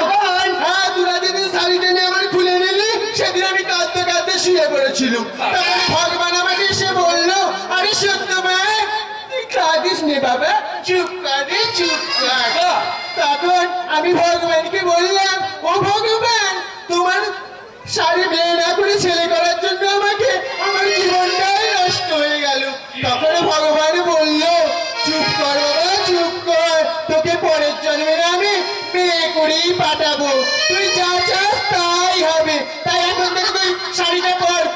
Speaker 2: হ্যাঁ, তোরা যেদিন শাড়ি টেনে আমার খুলে নিলি সেদিন আমি কাঁদতে কাঁদতে শুয়ে পড়েছিলাম। তখন ভগবান আমাকে এসে বললো, আরে সত্য ভাই তুই কাঁদিস নে বাবা, চুপ কর। তখন আমি ভগবানকে বললাম, ও ভগবান তোমার শাড়ি বিয়ে না করে ছেলে করার জন্য আমাকে আমার জীবনটাই নষ্ট হয়ে গেল। তখন ভগবান বলল, চুপ কর বাবা, চুপ কর, তোকে পরের জন্মে আমি বিয়ে করেই পাঠাবো, তুই যা চাস তাই হবে। তাই এখন থেকে তুই শাড়িটা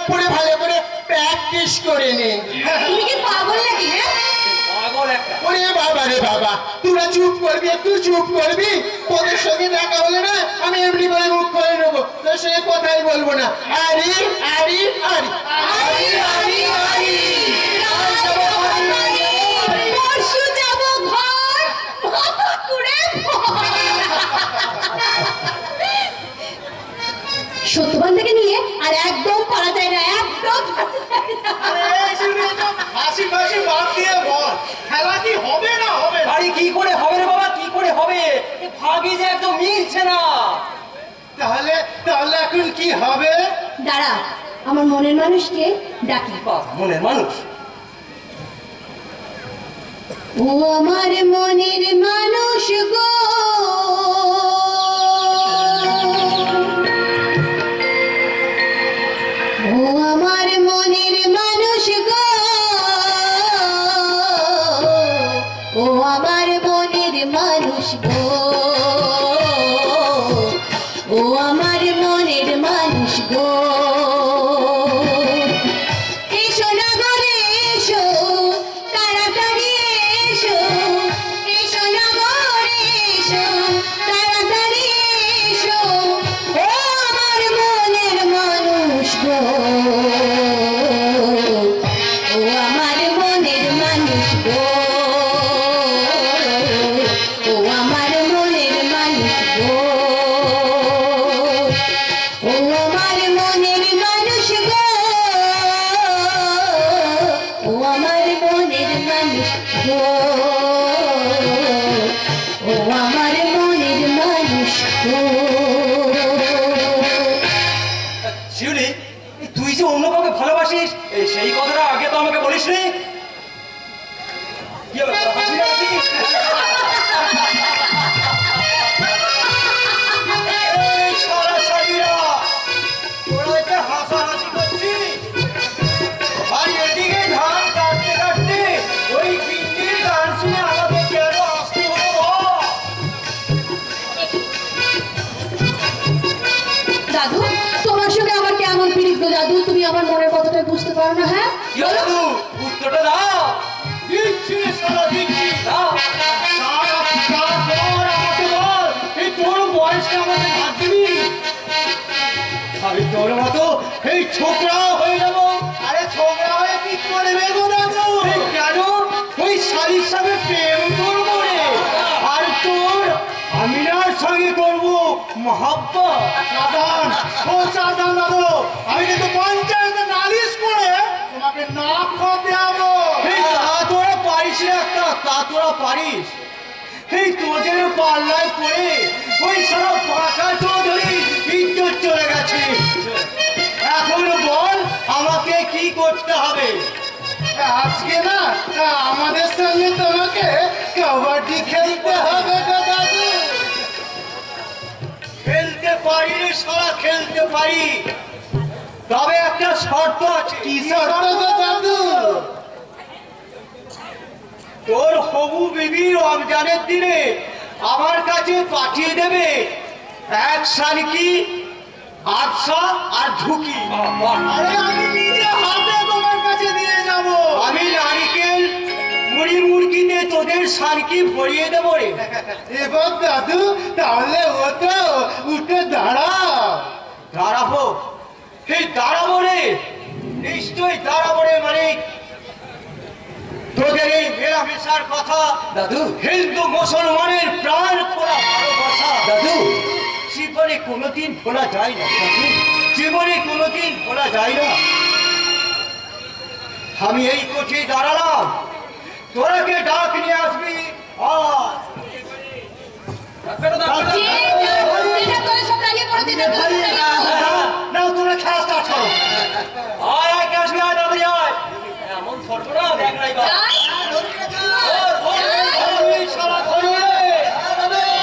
Speaker 2: পরে ভালো করে প্র্যাকটিস করে নে।
Speaker 3: তুমি কি পাগল নাকি? হ্যাঁ,
Speaker 8: পাগল একটা।
Speaker 2: ওরে বাবা রে বাবা, তোরা চুপ করবি, একটু চুপ করবি। তোদের সঙ্গে দেখা হলে না আমি এমনি করে মুখ করে নেবো, তোর সঙ্গে কথাই বলবো না। আরে আরে আরে আরে আরে আরে
Speaker 3: পরশু যাবো ঘর করে। সত্যবান থেকে নিয়ে আর একদম পারা যায় না, একদম পারা যায় না।
Speaker 7: হাসি ফাসি বাদ দিয়ে বল, খেলা কি হবে না হবে না?
Speaker 4: আরে কি করে হবে রে বাবা, কি করে হবে? এ ভাগে যে একদম মিলছে না।
Speaker 7: তাহলে এখন কি হবে?
Speaker 3: দাঁড়া, আমার মনের মানুষকে ডাকি।
Speaker 4: বাহ, মনের মানুষ।
Speaker 3: ও আমার মনের মানুষ গো, ও আমার মনের মানুষ গো, ও আমার মনের মানুষ গো, ও আমার মনের মানুষ গো, এসো না ঘরে এসো, তাড়াতাড়ি এসো, এসো না ঘরে এসো, তাড়াতাড়ি এসো, ও আমার মনের মানুষ গো, ও আমার মনের মানুষ গো, ও আমার মনের মানুষ গো, ও আমার মনের মানুষ গো, ও আমার মনের মানুষ গো, ও আমার মনের মানুষ গো।
Speaker 4: শিউলি, তুই যে অন্য কাউকে ভালোবাসিস, সেই কথাটা আগে তো আমাকে বলিসনি। কি হলো, তোরা হাসবি না নাকি? এই শালা শালিরা, তোরা এটা হাসাহাসি করছিস? আর এদিকে ধান কাটতে কাটতে ওই পিন্ডির গান শুনে আমাকে কেন আসতে হলো বল?
Speaker 3: দাদু, তোমার সঙ্গে আমার কেমন পীড়িত গো দাদু, তুমি আমার মনের কথাটা বুঝতে পারো না? হ্যাঁ,
Speaker 4: কি হলো দাদু, উত্তরটা দাও।
Speaker 7: দিচ্ছি সারা দিচ্ছি।
Speaker 4: দাও।
Speaker 7: তারপর আমাকে বল, এই তোর বয়সে আমাকে ভাত দিবি? আমি তোর মতো এই ছোকরা হয়ে যাব।
Speaker 4: আরে ছোকরা হয়ে কি করবে গো দাদু?
Speaker 7: এই কেন? ওই শালির সঙ্গে প্রেম করবো রে, আর তোর আমিনার সঙ্গে করবো মহাব্বত। সাধারণ ও সাধারণ দাদু, আমি কিন্তু পঞ্চায়েতে নালিশ করে তোমাকে নাক খাওয়াতে যাবো।
Speaker 4: এই তা তোরা পারিস রে একটা, তা তোরা পারিস।
Speaker 7: এই তোদের পাল্লায় পড়ে ওই সব পাকা চৌধুরী ইজ্জত চলে গেছে। এখন বল আমাকে কি করতে হবে? আজকে না আমাদের সঙ্গে তোমাকে কবাডি খেলতে হবে গো দাদু। খেলতে পারি রে সারা, খেলতে পারি, তবে একটা শর্ত আছে। কি শর্ত গো দাদু? তোর হবু বিবি রমজানের দিনে আমার কাছে পাঠিয়ে দেবে এক শালিকি, আটশা আর ঝুঁকি। আরে আমি নিজে হাতে তোমার কাছে দিয়ে যাব। আমি নারিকেল
Speaker 4: মুড়ি মুড়কিতে তোদের সারকি ভরিয়ে দেবো রে।
Speaker 7: এবার দাদু তাহলে ও তো উঠে দাঁড়াও।
Speaker 4: দাঁড়াবো? এই দাঁড়াবো রে, নিশ্চয়ই দাঁড়াবো রে মালিক। তোদের এই মেলামেশার কথা
Speaker 1: দাদু
Speaker 4: হিন্দু মুসলমানের প্রাণ খোলা ভালোবাসা
Speaker 1: দাদু
Speaker 4: জীবনে কোনোদিন ভোলা যায় না। দাদু জীবনে কোনোদিন ভোলা যায় না। আমি এই কোঠে দাঁড়ালাম, তোরাকে ডাক নিয়ে আসবি। আয়।
Speaker 3: এটা তোরা সব দাঁড়িয়ে পড়েছিস, এটা তোরা দাঁড়িয়ে পড়েছিস।
Speaker 4: না তোরা খেলা স্টার্ট করো। আয় আয় কে আসবি, আয় তাড়াতাড়ি আয়। এমন ধরবো না দেখ নাই বা।
Speaker 3: যাই।
Speaker 4: ওই শালা ধরবে রে। শালা ধরবে রে।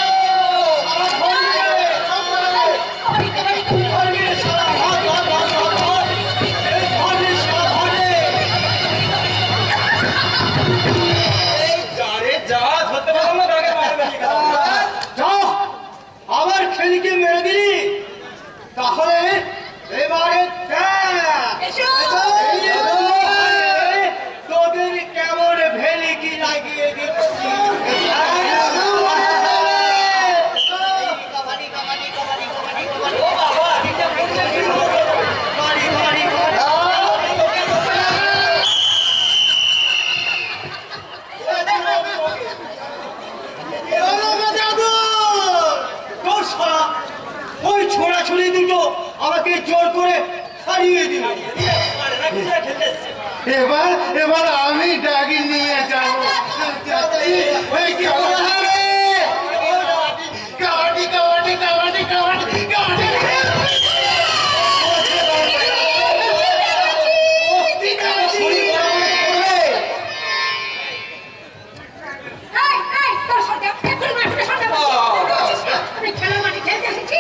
Speaker 3: কাবাডি, কাবাডি, কাবাডি।
Speaker 4: ধরবে রে শালা, ধর, ধর, ধর, ধর, ধর। এই ধরবে শালা, ধরবে। এই যা রে যা, ধরতে পারলাম না, তাকে মারবে বেশি কথা। যা, আবার খেলিকে মেরে দিলি, তাহলে এবারে দেখ।
Speaker 3: এসো।
Speaker 4: এই যে তোদের কেমন ভেলিকি লাগিয়ে দিচ্ছি। ও বাবা, বাড়ি, বাড়ি, বাড়ি। তোর শালা, ওই ছোড়াছুড়ি দুটো আমাকে জোর করে হারিয়ে দিল।
Speaker 7: এবার এবার আমি ডাকি নিয়ে যাবো। ওই কি বলা রে? কাবাডি কাবাডি কাবাডি কাবাডি কাবাডি।
Speaker 3: এই, এই, তোর সরতে, এক্ষুনি মাঠ থেকে সরতে বলছি। আমি খেলার মাঠে খেলতে এসেছি।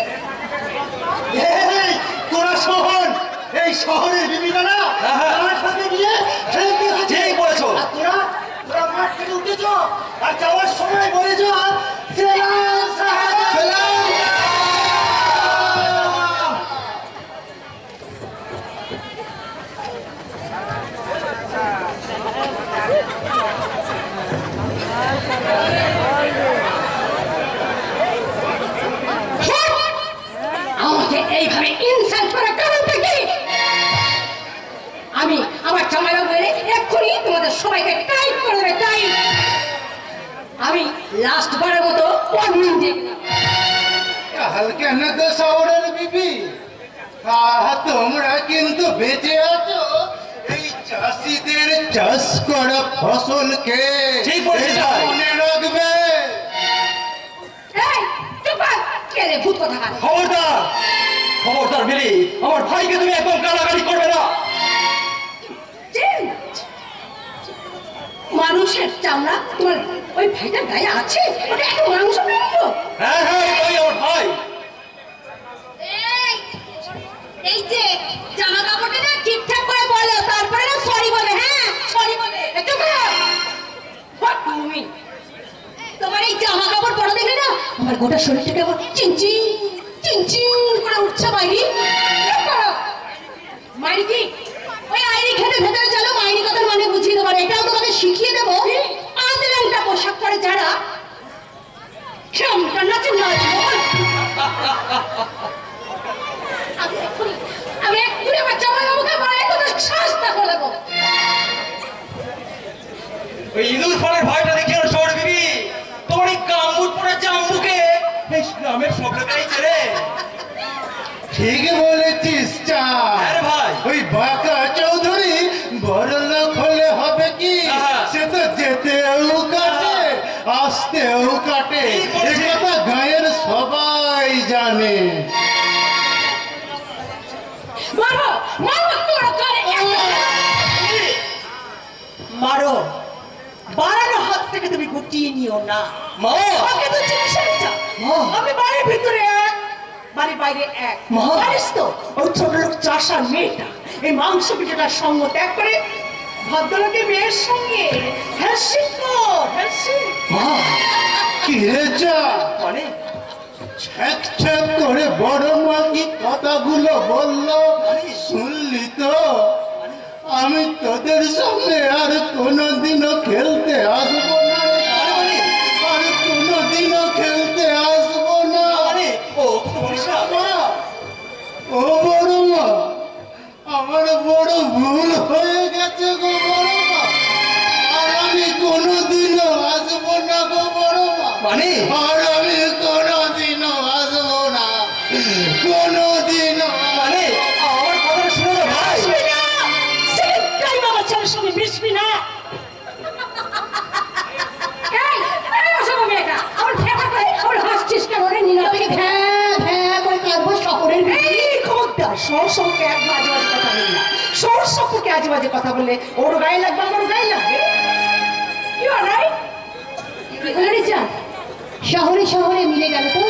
Speaker 4: এই, তোরা শহর, এই শহরের বিবিরা না আমার সাথে নিয়ে খেলতে এসেছে। ঠিক বলেছো। আর তোরা তোরা মাঠ থেকে উঠেছ আর যাওয়ার সময় বলেছ সেলাম সাহেব, সেলাম।
Speaker 3: আমাকে এইভাবে ইনসাল্ট করার কারণটা কি? আমি আমার জামাইবাবু বলে এক্ষুনি তোমাদের সবাইকে টাইট করে দেবে, টাইট। আমি লাস্ট বারের মতো ওয়ার্নিং দিয়ে গেলাম।
Speaker 7: কালকে না তো শহরের বিবি, তোমরা কিন্তু বেঁচে আছো এই চাষিদের চাষ করা ফসলকে।
Speaker 4: ঠিক বলেছিস
Speaker 7: এটা
Speaker 4: ভাই।
Speaker 7: মনে রাখবে।
Speaker 3: এই, চুপ কর। কে রে ভূত কথা কার?
Speaker 1: খবরদার খবরদার মিলি, আমার ভাইকে তুমি একদম গালাগালি করবে না।
Speaker 3: মানুষের চামড়া তোমার ওই ভাইটার গায়ে আছে? ওটা একটা মাংস মাংস।
Speaker 1: হ্যাঁ হ্যাঁ, ওই আমার ভাই।
Speaker 3: এই যে জামা কাপড়টা না ঠিকঠাক করে বলো, তারপরে না সরি বলে। হ্যাঁ, সরি বলে। একটু তুমি তোমার এই জামা কাপড় পরা দেখলে না আমার গোটা শরীরটা কেমন চিনচিন চিনচিন করে উঠছে। মাইরি মাইরি কি ওই আইরি খেতে ভেতরে চলো, মাইরি কথার মানে বুঝিয়ে দেবো। এটাও তোমাকে শিখিয়ে দেবো। আদলাংটা পোশাক পরে যারা কেমন নাচে নাচ। আমি এক্ষুনি আমার জামাই বাবুকে মায়ের কথা শাস্তা করে দেবো।
Speaker 1: ওই ইঁদুর ফলের ভয়টা দেখে না শহরে বিবি, তোমার এই কামড় পড়ে জাম্বুকে এই গ্রামের সব লোকেরাই চেনে।
Speaker 7: ঠিক বলেছিস চা।
Speaker 1: আরে ভাই।
Speaker 7: ওই বাঁকা চৌধুরী বড় লোক হলে হবে কি,
Speaker 1: হ্যাঁ।
Speaker 7: সে তো যেতেও কাটে আসতেও কাটে।
Speaker 1: এই বলছি।
Speaker 7: এ কথা গায়ের সবাই জানে।
Speaker 3: মারো মারো তোর করে
Speaker 6: মারো, বাড়ানো হাত থেকে তুমি গুটিয়ে নিও না।
Speaker 1: মা
Speaker 6: আমাকে তো চিনিস না।
Speaker 1: মা।
Speaker 6: আমি বাড়ির ভিতরে এক, বাড়ির বাইরে এক।
Speaker 1: মা।
Speaker 6: জানিস তো ওই ছোট লোক চাষার মেয়েটা এই মাংস পিঠেটার সঙ্গ ত্যাগ করে ভদ্রলোকের মেয়ের সঙ্গে হ্যাসিক
Speaker 1: মা
Speaker 7: কি রে চা,
Speaker 1: মানে
Speaker 7: ছ্যাক ছ্যাক করে বড় মা কি কথাগুলো বললো শুনলি তো? আমি তোদের সঙ্গে আর কোনোদিনও খেলতে আসবো না রে। আর কোনোদিনও খেলতে আসবো না।
Speaker 4: ও তো বলিস না।
Speaker 7: ও বড় মা, আমার বড় ভুল হয়ে গেছে গো বড় মা। আর আমি কোনোদিনও আসবো না গো বড় মা।
Speaker 4: মানে
Speaker 7: আর আমি কোনোদিনও আসবো না, কোনোদিনও।
Speaker 4: মানে আমার কথাটা শুনে যা ভাই।
Speaker 6: মিশবি না, সেকেন্ড টাইম আমার ছেলের সঙ্গে মিশবি না।
Speaker 3: এই অসভ্য মেয়েটা, আমার ভ্যাটা করে আমার হাসছিস কেন রে নীলাকে ভ্যা করে কাঁদবো শহরের
Speaker 6: এই খবরদার, সর সম্পর্কে একদম আজে বাজে কথা বলি না। সর সম্পর্কে আজে বাজে কথা বললে ওর গায়ে লাগবে, আমার গায়ে লাগবে। You are right?
Speaker 3: কি হলো রে চাঁদ? শহরে শহরে মিলে গেল তো?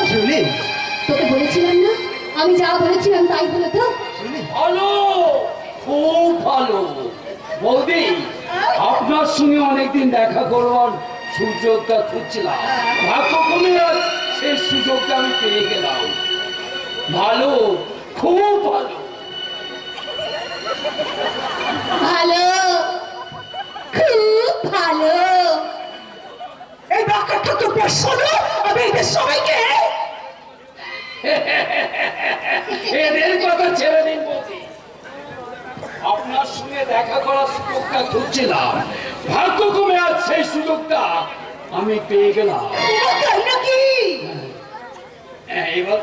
Speaker 3: তোকে বলেছিলাম না, আমি যা বলেছিলাম তাই হলো তো?
Speaker 8: ভালো, খুব ভালো। বৌদি, আপনার সঙ্গে অনেকদিন দেখা করবার সুযোগটা খুঁজছিলাম। ভাগ্যক্রমে আজ সেই সুযোগটা আমি পেয়ে গেলাম। ভালো, খুব ভালো।
Speaker 3: ভালো, খুব ভালো।
Speaker 6: এই বাক্যটা তো বেশ শোনো, আমি এদের সবাইকে
Speaker 8: এদের কথা ছেড়ে দিন বৌদি। আপনার সঙ্গে দেখা করার সুযোগটা খুঁজছিলাম। ভাগ্যক্রমে আজ সেই সুযোগটা আমি পেয়ে গেলাম।
Speaker 6: তাই নাকি?
Speaker 8: হ্যাঁ, এবার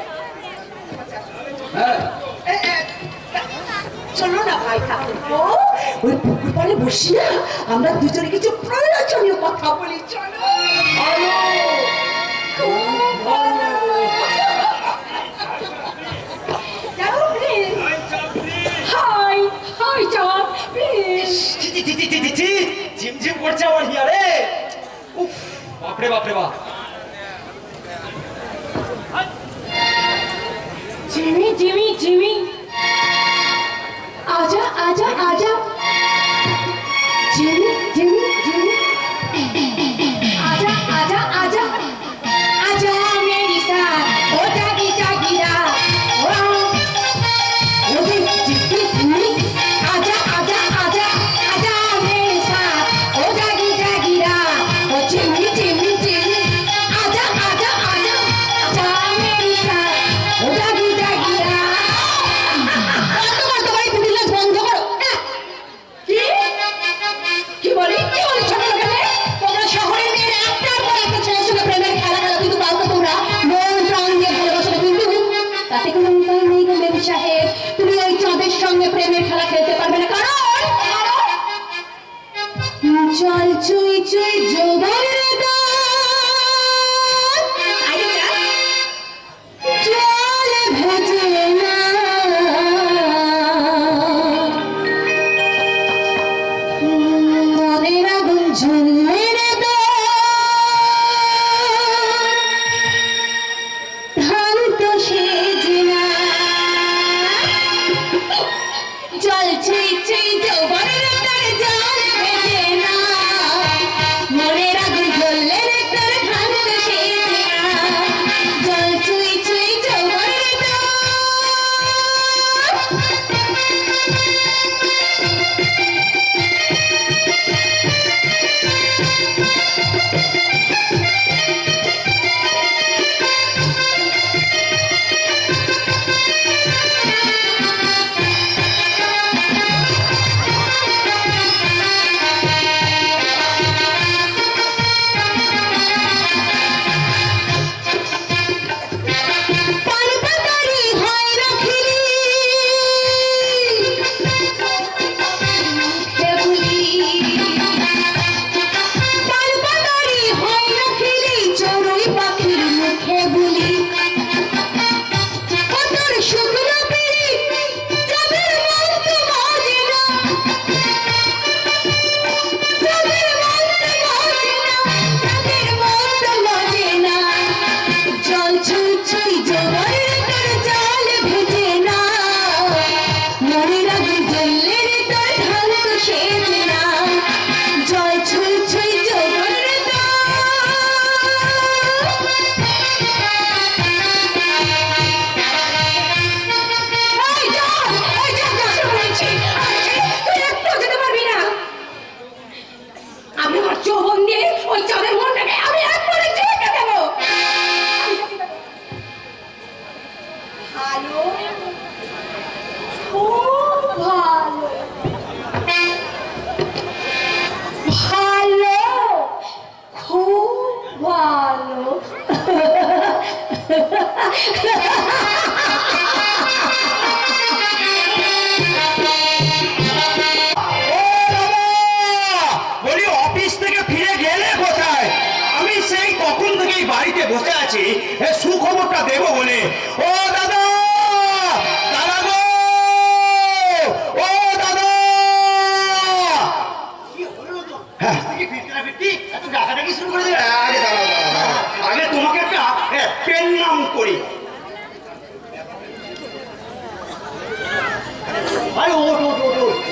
Speaker 8: হ্যাঁ,
Speaker 6: চলো না ভাই ঠাকুরপো, ওই পুকুর পাড়ে বসি না, আমরা দুজনে কিছু প্রয়োজনীয় কথা বলি। চলো।
Speaker 8: ভালো, খুব ভালো।
Speaker 3: যাও প্লিজ। হাই হাই চাঁদ প্লিজ।
Speaker 4: ঝিমঝিম করছে আমার হিয়ারে। উফ, বাপরে বাপরে বাপ।
Speaker 3: জিমি জিমি জিমি, आजा आजा आजा, जिमी जिमी जिमी, आजा आजा आजा, आजा मेरी साथ, ओ जागी जागी रात, ओ जिमी जिमी, आजा आजा आजा, आजा मेरे साथ, ओ जागी जागी रात, ओ जिमी जिमी जिमी, आजा आजा आजा, आजा मेरे साथ, ओ जागी जागी रात।
Speaker 5: বলি অফিস থেকে ফিরে গেলে কোথায়? আমি সেই কখন থেকেই বাড়িতে বসে আছি সুখবরটা দেবো বলে। ও দাদা, দাদা গো, ও দাদা। হ্যাঁ, আগে দাঁড়াও, আগে তোমাকে একটা পেন নাম করি।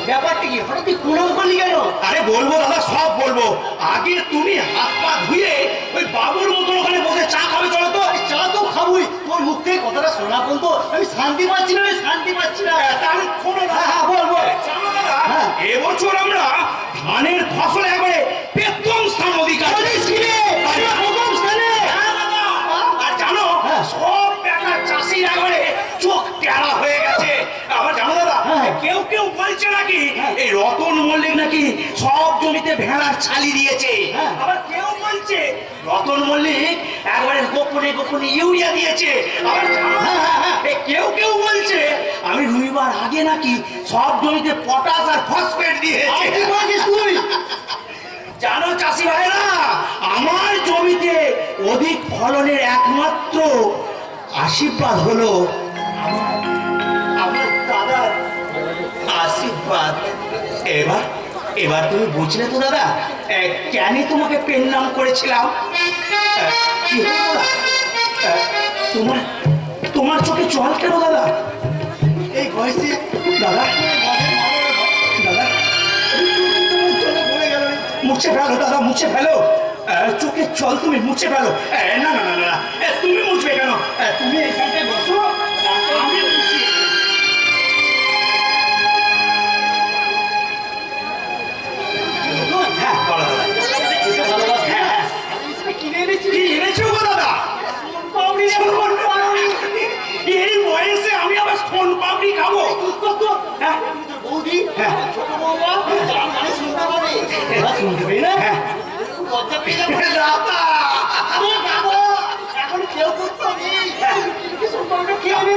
Speaker 4: ব্যাপারটা কি হঠাৎ কুলম করলি কেন?
Speaker 5: আরে বলবো দাদা, সব বলবো। আগে তুমি হাত পা ধুয়ে ওই বাবুর মতন ওখানে বসে চা খাবে, চলো তো।
Speaker 4: চা তো খাবই, তোর মুখ থেকে কথাটা শোনা বলতো আমি শান্তি পাচ্ছি না, শান্তি পাচ্ছি না।
Speaker 5: তাহলে শোনো না,
Speaker 4: বলবো।
Speaker 5: জানো দাদা, এবছর আমরা ধানের ফসল একবারে প্রথম স্থান অধিকার করেছি।
Speaker 4: প্রথম স্থানে?
Speaker 5: হ্যাঁ দাদা, আর জানো সব বেকার চাষির একবারে চোখ টেরা হয়ে গেছে। আবার জানো দাদা, কেউ কেউ বলছে নাকি এই রতন মল্লিক নাকি সব জমিতে ভেড়ার ছালি দিয়েছে। আবার কেউ বলছে রতন মল্লিক একবারে গোপনে গোপনে ইউরিয়া দিয়েছে। আবার জানো দাদা, কেউ কেউ বলছে আমি রবিবার আগে নাকি সব জমিতে পটাশ আর ফসফেট দিয়েছে।
Speaker 4: তুই
Speaker 5: জানো চাষি ভাইরা, আমার জমিতে অধিক ফলনের একমাত্র আশীর্বাদ হলো আমার দাদার আশীর্বাদ। এবার এবার তুমি বুঝলে তো দাদা, কেন তোমাকে পেন নাম করেছিলাম? কি হলো দাদা? তোমার তোমার চোখে জল কেন দাদা?
Speaker 4: এই বয়সে
Speaker 5: দাদা, দাদা মুছে ফেলো দাদা, মুছে ফেলো। চোখে জল তুমি মুছে ফেলো। না না না না, তুমি মুছবে কেন? তুমি এইখানটায় বসো, আমি মুছি। হ্যাঁ বলো দাদা। হ্যাঁ হ্যাঁ,
Speaker 4: কিনে এনেছি।
Speaker 5: কি এনেছো গো দাদা? এই বয়সে আমি আবার সোন পাপড়ি খাবো? হ্যাঁ
Speaker 4: বৌদি,
Speaker 5: হ্যাঁ
Speaker 4: ছোট বৌমা, যার মানে শুনতে পাবে। এবার শুনতে পেয়ে না?
Speaker 5: হ্যাঁ
Speaker 4: লজ্জা পেয়ে যাবে।
Speaker 5: দাদা,
Speaker 4: আরে বাবা, এখন কেউ করতে নেই। কি সম্পর্ক কি হবে?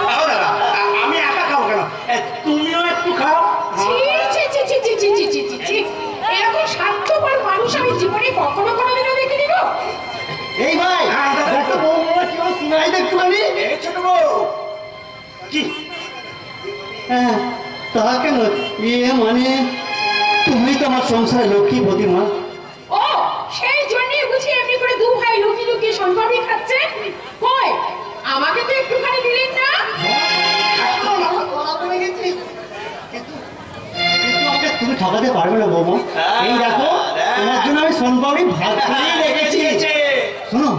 Speaker 5: খাও দাদা, আমি একা খাবো কেন? তুমিও একটু খাও।
Speaker 6: ছি, ছি, ছি, ছি, ছি, ছি, ছি, ছি, ছি, ছি। এরকম স্বার্থপর মানুষ আমি জীবনে কখনো কোনোদিনও দেখিনি গো।
Speaker 4: এই ভাই,
Speaker 5: হ্যাঁ, দাদা।
Speaker 4: একটা বৌমা কি বলে শোনাই দে একটুখানি।
Speaker 5: এই ছোট বউ, কি
Speaker 4: হ্যাঁ, তা কেন? মানে তুমি তো আমার সংসারে লক্ষ্মী প্রতিমা।
Speaker 6: ও, সেই জন্যই বুঝি এমনি করে দু ভাই লুকিয়ে লুকিয়ে সম্পর্কে খাচ্ছে। কই, আমাকে তো একটুখানি দিলেন না?
Speaker 4: কিন্তু আমাকে তুমি ঠকাতে পারবে না বৌমা। এই দেখো, তোমার জন্য আমি সোনপাপড়ি ভাত করে রেখেছি। শোনো,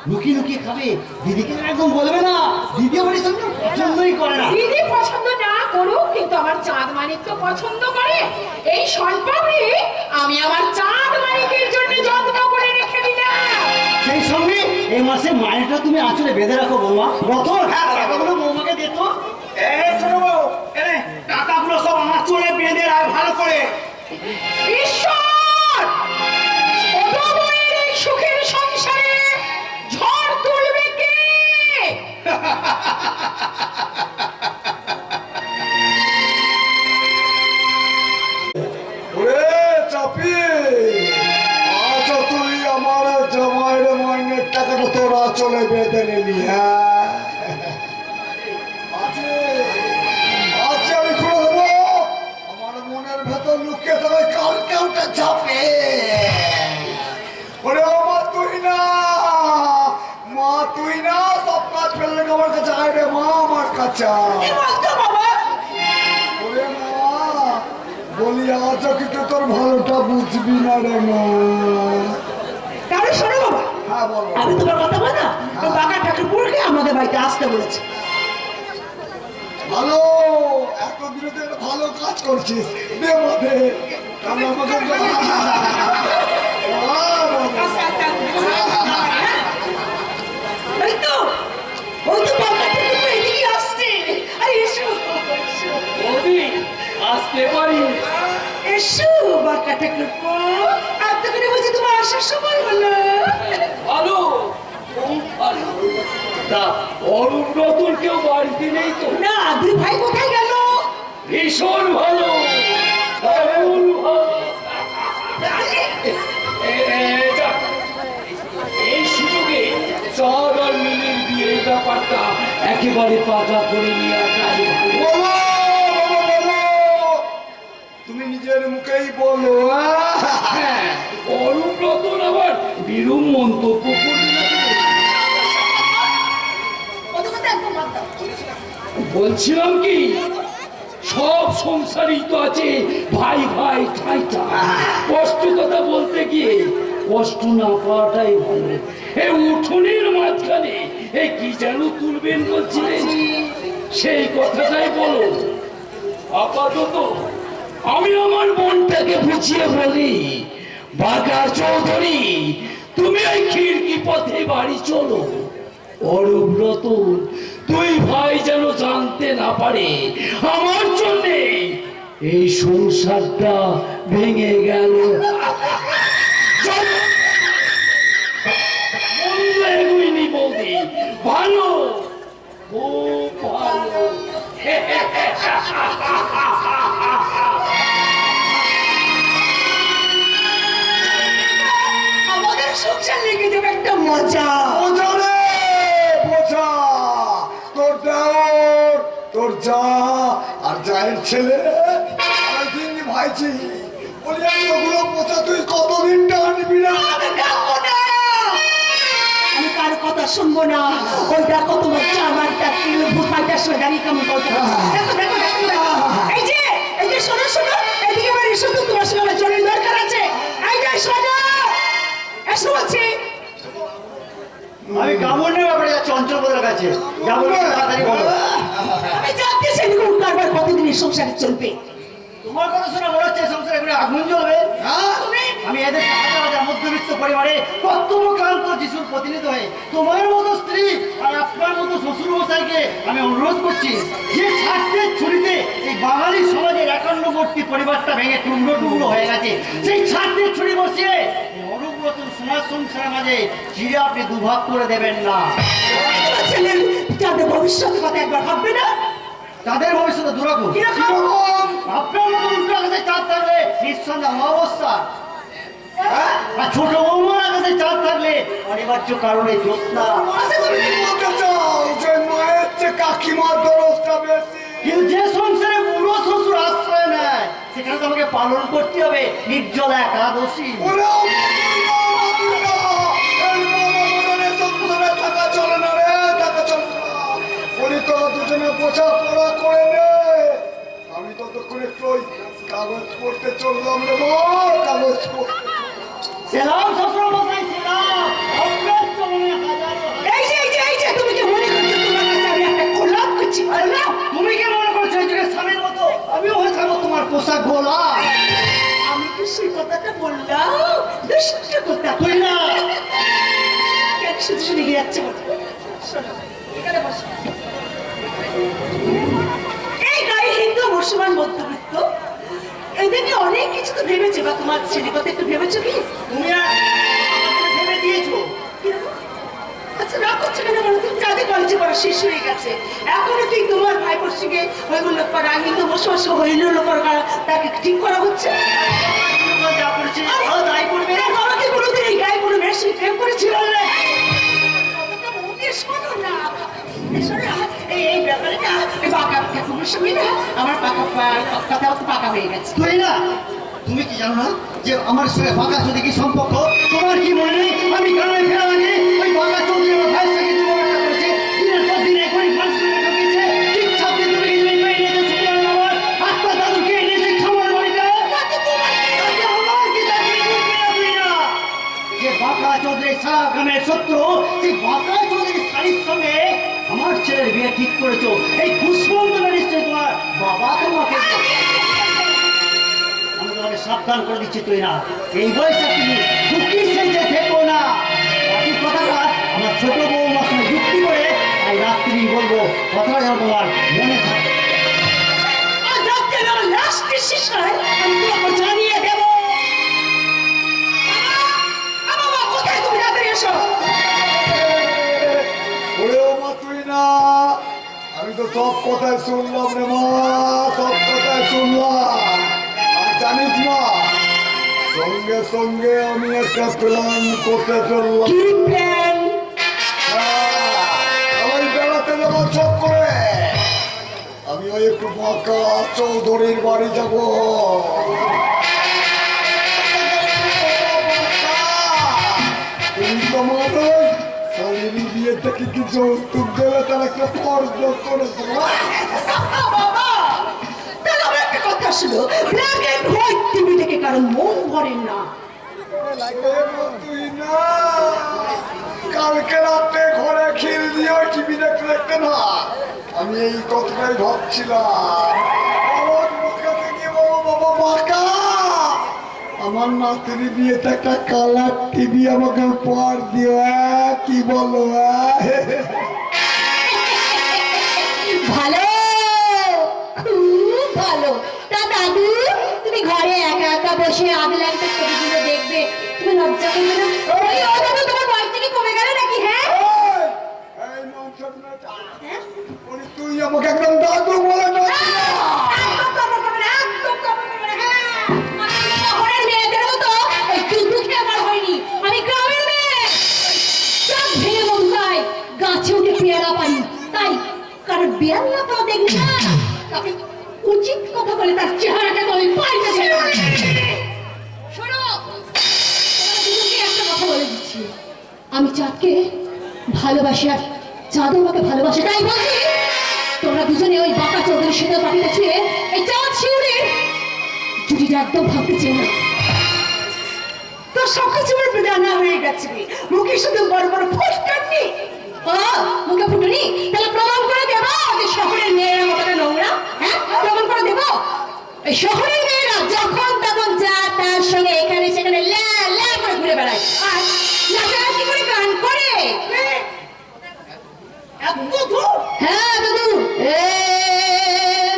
Speaker 4: লুকিয়ে লুকিয়ে খাবে, দিদিকে একদম বলবে না। দিদি আমার এই সঙ্গে পছন্দই করে না।
Speaker 6: দিদি পছন্দ না করুক, কিন্তু আমার চাঁদ মানিক তো পছন্দ করে। এই সম্পর্কে আমি আমার চাঁদ মানিকের জন্য যত্ন করে রেখে দিলাম।
Speaker 4: সেই সঙ্গে এই মাসে মায়েরটা তুমি আঁচলে বেঁধে রাখো বৌমা। রতন, টাকাগুলো বৌমাকে দে তো।
Speaker 5: এই ছোট বউ, টাকাগুলো সব আমার চলে বেঁধে রাখ ভালো করে।
Speaker 6: ঈশ্বর, ছোট বউয়ের এই সুখের সংসারে ঝড় তুলবে কে?
Speaker 1: ওরে চাপি, আজ তুই আমার জামাইয়ের মাইনের টাকাটা তোরা চলে বেঁধে নিলি। হ্যাঁ আছে, আছে, আমি খুলে দেবো। আমার মনের ভেতর লুকিয়ে তবে কালকে উঠে চাপে। ওরে মা তুই না, মা তুই না, সব কাজ ফেলে আমার কাছে আয় রে মা, আমার কাছে আয়। ওরে মা, বলি আজ কিন্তু তোর ভালোটা বুঝবি না রে মা।
Speaker 6: তাহলে শোনো বাবা,
Speaker 1: হ্যাঁ বলো।
Speaker 6: আমি তোমার কথা বল না, বাঘা ঠাকুরপুরকে আমাদের বাড়িতে আসতে বলেছে।
Speaker 1: ভালো, এতদিনে তো একটা ভালো কাজ করছিস। দে মাঠে, আমি আমাকে
Speaker 6: এই তো, ওই তো বাঘা ঠাকুরপো এদিকে আসছে। আরে এসো, এসো।
Speaker 8: বৌদি, আসতে পারি?
Speaker 6: এসো বাঘা ঠাকুরপো, এতক্ষণে বুঝি তোমার আসার সময় হলো।
Speaker 8: নতুন কেউ বাড়িতে নেই তো?
Speaker 6: না, দুই ভাই কোথায় গেল?
Speaker 8: ভীষণ ভালো, দারুণ ভালো। যাক, এই সুযোগে চাঁদ আর মিলির বিয়ের ব্যাপারটা একেবারে পাকা করে নিয়ে আসাই ভালো।
Speaker 1: বলো বলো বলো, তুমি নিজের মুখেই বলো।
Speaker 8: হ্যাঁ, অনুব্রতন আবার বিরূপ মন্তব্য করবে না তো?
Speaker 6: ওদের কথা একদম বাদ দাও।
Speaker 8: বলছিলাম কি, সব সংসারই তো আছে ভাই ভাই ঠাই ঠাই। কষ্ট কথা বলতে গিয়ে কষ্ট না পাওয়াটাই ভালো। এই উঠোনের মাঝখানে এই কি যেন তুলবেন বলছিলেন, সেই কথাটাই বলো। আপাতত আমি আমার মনটাকে বুঝিয়ে বলি, বাঘা চৌধুরী, তুমি ওই খিড়কি পথে বাড়ি চলো। অনুব্রত, তুই ভাই যেন জানতে না পারে আমার জন্যে এই সংসারটা ভেঙে গেল। চলো। মন্দ এগুইনি বৌদি, ভালো, খুব ভালো।
Speaker 6: আমাদের সংসার লেগে যাবে একটা মজা।
Speaker 1: বোঝা রে বোঝা, তোর দেওর, তোর যা আর জায়ের ছেলে দিন ভাইছি বলি, ওগুলো বোঝা তুই কতদিন টানবি না?
Speaker 6: আমি ডাকবো না। আমি কার কথা শুনবো না। ওই দেখো তোমার চামারটা কিলো ভূতাইটার সঙ্গে দাঁড়িয়ে কেমন করতে পারছে। দেখো দেখো দেখো দেখো। এই যে শোনো শোনো, এদিকে আমার এসো তো, তোমার সঙ্গে আমার জরুরি দরকার আছে। এই যে শোনো, এসো বলছি।
Speaker 4: আমি কামড়ের ব্যাপারে যাচ্ছি অঞ্চলপদের কাছে, যাবো না, তাড়াতাড়ি বলো।
Speaker 6: আমি জানতে চাই কোন কারবার কতদিন এই সংসারে চলবে।
Speaker 4: তোমার কথা শুনে মনে হচ্ছে সংসারে করে আগুন জ্বলবে। আমি এদের হাজার মধ্যবিত্ত পরিবারে কর্তব্যক্রান্ত যিশুর প্রতিনিধি হয়ে তোমার মতো স্ত্রী আর আপনার মতো শ্বশুর মশাইকে আমি অনুরোধ করছি, যে ছাত্রের ছুরিতে এই বাঙালি সমাজের 51টি পরিবারটা ভেঙে টুকরো টুকরো হয়ে গেছে, সেই ছাত্রের ছুরি বসিয়ে অনুব্রত সমাজ সংসারের মাঝে চিরে আপনি দুভাগ করে দেবেন না।
Speaker 6: তোমার ছেলের যাদের ভবিষ্যতের কথা একবার ভাববে না?
Speaker 4: তাদের ভবিষ্যতে দুরকম।
Speaker 6: কিরকম?
Speaker 4: আপনার মতো উল্টো আকাশে চাঁদ থাকলে নিঃসন্দেহ অবস্থা, আর ছোট বৌমার আকাশে চাঁদ থাকলে অনিবার্য কারণে জ্যোৎস্না।
Speaker 6: আচ্ছা, তুমি কি
Speaker 1: বলতে চাও যে মায়ের চেয়ে কাকিমার দরজটা বেশি?
Speaker 4: কিন্তু যে সংসারে বুড়ো শ্বশুর আশ্রয় নেয় সেখানে তোমাকে পালন করতে হবে নির্জলা একাদশী।
Speaker 1: ওরাও মাতুই না, মাতুই না। এই বাবা মরণে সবসময় থাকা চলে না রে, থাকা চলে না। বলি তো দুজনে বোঝাপড়া করে নে। আমি ততক্ষণ একটু ওই কাগজ পড়তে চললাম রে মা, কাগজ পড়তে।
Speaker 4: সেলাম শ্বশুর মশাই, সেলাম। আপনার চরণে হাজারো
Speaker 6: এই যে তুমি কি মনে করছো তোমার কাছে আমি একটা গোলাপ করছি? গোলাপ?
Speaker 4: তুমি কি মনে করছো এই যুগের স্বামীর মতো আমিও হয়ে থাকবো তোমার পোশাক গোলা?
Speaker 6: আমি তো সেই কথাটা বললাম, দুষ্ট কথা।
Speaker 4: তুই না।
Speaker 6: কেন শুধু শুনে গিয়ে যাচ্ছে বলো? শোনো, এখানে বসো। এই গায়ে হিন্দু মুসলমান মধ্যবিত্ত এদের নিয়ে অনেক কিছু তো ভেবেছে, বা তোমার ছেলে কথা একটু ভেবেছো কি?
Speaker 4: তুমি আর আমাকে ভেবে দিয়েছো।
Speaker 6: কিরকম? আচ্ছা, রাগ করছো কেন বলো? তুমি যাদের কলেজে পড়া শেষ হয়ে গেছে, এখনো কি তোমার ভাই পড়শিকে হইগুলো করা, হিন্দু মুসলমান হইগুলো করা, তাকে ঠিক করা হচ্ছে?
Speaker 4: যা করেছি ভালো তাই করবে।
Speaker 6: বাবা কি কোনোদিন এই গায়ে কোনো মেয়ের সঙ্গে প্রেম করেছিল না? কথাটা মন দিয়ে শোনো না। শোনো না, এই ব্যাপারে না, এই বাঁকা ঠাকুরের সঙ্গে না আমার কথাও তো পাকা হয়ে গেছে।
Speaker 4: তুই না, তুমি কি জানো না যে আমার সঙ্গে বাঁকা চৌধুরী কি সম্পর্ক? তোমার কি মনে নেই আমি কারণে ফেরা আগে ওই বাঁকা চৌধুরী আমার ভাইয়ের সঙ্গে দুর্ব্যবহারটা করেছে, দিনের পর দিন একই মানুষ সঙ্গে ঢুকিয়েছে, ঠিক ছাপতে তুমি কি জমি পেয়ে নিয়েছো শুক্রবার আমার আত্মা দাদুকে এনেছে খামার বাড়িতে। আমার কি চাকরি করবে না তুই না? যে বাঁকা চৌধুরী সারা গ্রামের শত্রু, সেই বাঁকা চৌধুরী শাড়ির সঙ্গে আমার ছেলের বিয়ে ঠিক করেছো। এই খুশবন্তটা নিশ্চয়ই তোমার বাবা তোমাকে। আমি তোমাকে সাবধান করে দিচ্ছি, তুই না এই বয়সে তুমি দুঃখী সেজে থেকো না। বাকি কথাটা আমার ছোট বৌমার সঙ্গে যুক্তি করে আজ রাত্রি বলবো, কথাটা যেন তোমার মনে থাকে।
Speaker 6: আর রাত্রে আমার লাস্টের শেষ হয়, আমি তোমাকে জানিয়ে দেবো। বাবা, কোথায় তুমি? তাড়াতাড়ি এসো।
Speaker 1: ওরেও মাতুই না।
Speaker 7: তো সব কথাই শুনলাম রে মা, সব কথাই শুনলাম। আর জানিস মা, সঙ্গে সঙ্গে আমি একটা প্ল্যান করতে চললাম।
Speaker 6: কি প্ল্যান?
Speaker 7: ওই বেড়াতে যাবো চোখ করে। আমি ওই একটু বাঁকা চৌধুরীর বাড়ি যাব। তুমি তো মনে স্বামীর বিয়ে থেকে কি যৌতুক দেবে তার একটা ফর্জ করেছে।
Speaker 6: বাবা, তাহলে আমার একটা কথা শুনো, ব্ল্যাক এন্ড হোয়াইট টিভি দেখে কারণ মন ভরে না।
Speaker 7: তুই না কালকে রাতে ঘরে খিল দিয়ে টিভি দেখতে দেখতে না আমি এই কথাটাই ভাবছিলাম। আমার মুখে থেকে বলো বাবা বাঁকা, আমার নাতির বিয়েতে একটা কালার টিভি আমাকে উপহার দিও। কি বলো?
Speaker 3: ভালো, খুব ভালো। তা দাদু, তুমি ঘরে একা একা বসে আগলাইতে ছবিগুলো দেখবে, তুমি লজ্জা করবে না? ওই ও দাদু, তোমার বয়স থেকে কমে গেল নাকি? হ্যাঁ,
Speaker 7: এই ননসেন্স মেয়েটা, তুই আমাকে একদম দাদু বলে না।
Speaker 3: একদম কমে যাবে না, একদম কমে যাবে না। হ্যাঁ, আমি শহরের মেয়েদের মতো ওই দুধু খেয়ে আমার হয়নি, আমি গ্রামের মেয়ে। চাঁদ ভেঙে মধু খাই, গাছে উঠে পেয়ারা পাই, তাই কারণ বিয়ার না তো দেখলি না, তাকে উচিত কথা বলে তার চেহারাটা তো আমি পাল্টে দেব। শোনো, তোমাদের দুজনকে একটা কথা বলে দিচ্ছি, আমি চাঁদকে ভালোবাসি আর চাঁদও আমাকে ভালোবাসে, তাই বলছি তোমরা দুজনে ওই বাঁকা চৌধুরীর সাথে পাঠিয়ে ছুঁয়ে এই চাঁদ শিউরের জুটিটা একদম ভাবতে চেও না।
Speaker 6: তো সবকিছু আমার জানা হয়ে গেছে, মুখে শুধু বড় বড় ফুটকাটনি।
Speaker 3: ও, মুখে ফুটুনি? তাহলে প্রমাণ করে দেবো যে শহরের মেয়েরা কতটা নোংরা? হ্যাঁ, প্রমাণ করে দেবো। এই শহরের মেয়েরা যখন তখন যা তার সঙ্গে এখানে সেখানে ল্যা ল্যা করে ঘুরে বেড়ায় আর নাচানাচি করে গান করে। হ্যাঁ দাদু, এ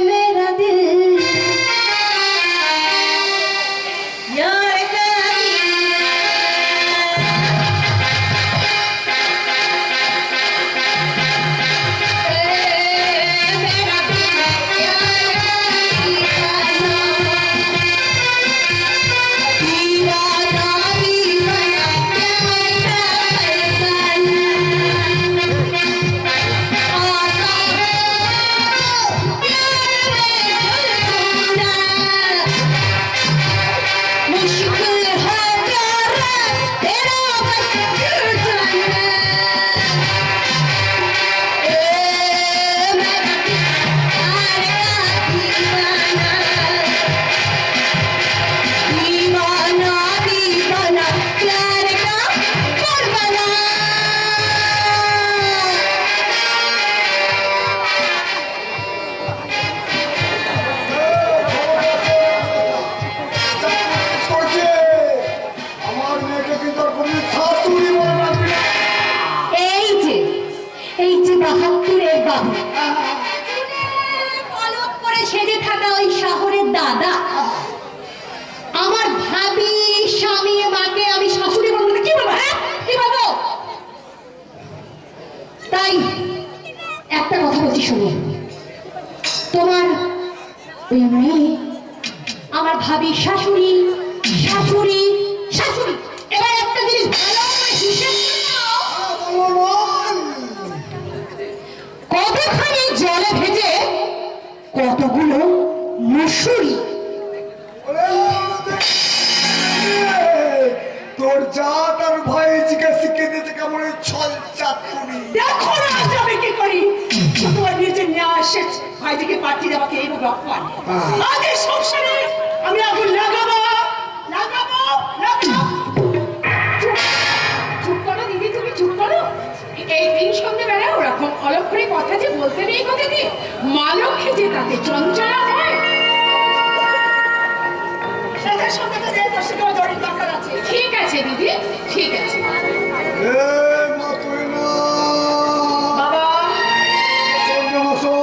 Speaker 3: মেরা দিল यार मुश्किल है प्यार तेरा बस गिर जाना। ए मेरा प्यार का दीवाना, दीवाना दीवाना प्यार का परवाना।
Speaker 7: করছে আমার মেয়েকে কিন্তু আর কোনো শাশুড়ি বলে রাখবি না।
Speaker 3: এই যে বাহাত্তরের বাবু পলক করে সেজে থাকা ওই শহরের দাদা, আমার ভাবি স্বামী মাকে আমি শাশুড়ি বলবো না, কি বলবো? হ্যাঁ, কি বলবো? তাই একটা কথা বলছি শুনি, তোমার ওই মেয়ে আমার ভাবি শাশুড়ি শাশুড়ি শাশুড়ি। এবার একটা জিনিস ভালো করে হিসেব করে নাও, কতখানি জলে ভেজে কতগুলো মুসুরি।
Speaker 7: তোর জাত আর ভাই জিজ্ঞাসা শিখিয়ে দিতে কেমন ওই ছল চাতুরি।
Speaker 6: দেখো না আজ আমি কি করি, তোমার নিজের ন্যায় শেষ ভাইজিকে পাঠিয়ে আমাকে এইভাবে অপমান। আজ এই সংসারে আমি আগুন লাগাবো লাগাবো লাগাবো।
Speaker 3: চুপ করো দিদি, তুমি চুপ করো। এই দিন সন্ধ্যেবেলা ওরকম অলক্ষণে কথা যে বলতে নেই গো দিদি, মা লক্ষ্মী যে তাতে চঞ্চলা হয়।
Speaker 6: শেষের সঙ্গে তো যে তোর সাথে আমার জড়িত দরকার আছে।
Speaker 3: ঠিক আছে দিদি, ঠিক আছে।
Speaker 7: এ মা তুই না
Speaker 6: বাবা,
Speaker 7: সঙ্গে বসো।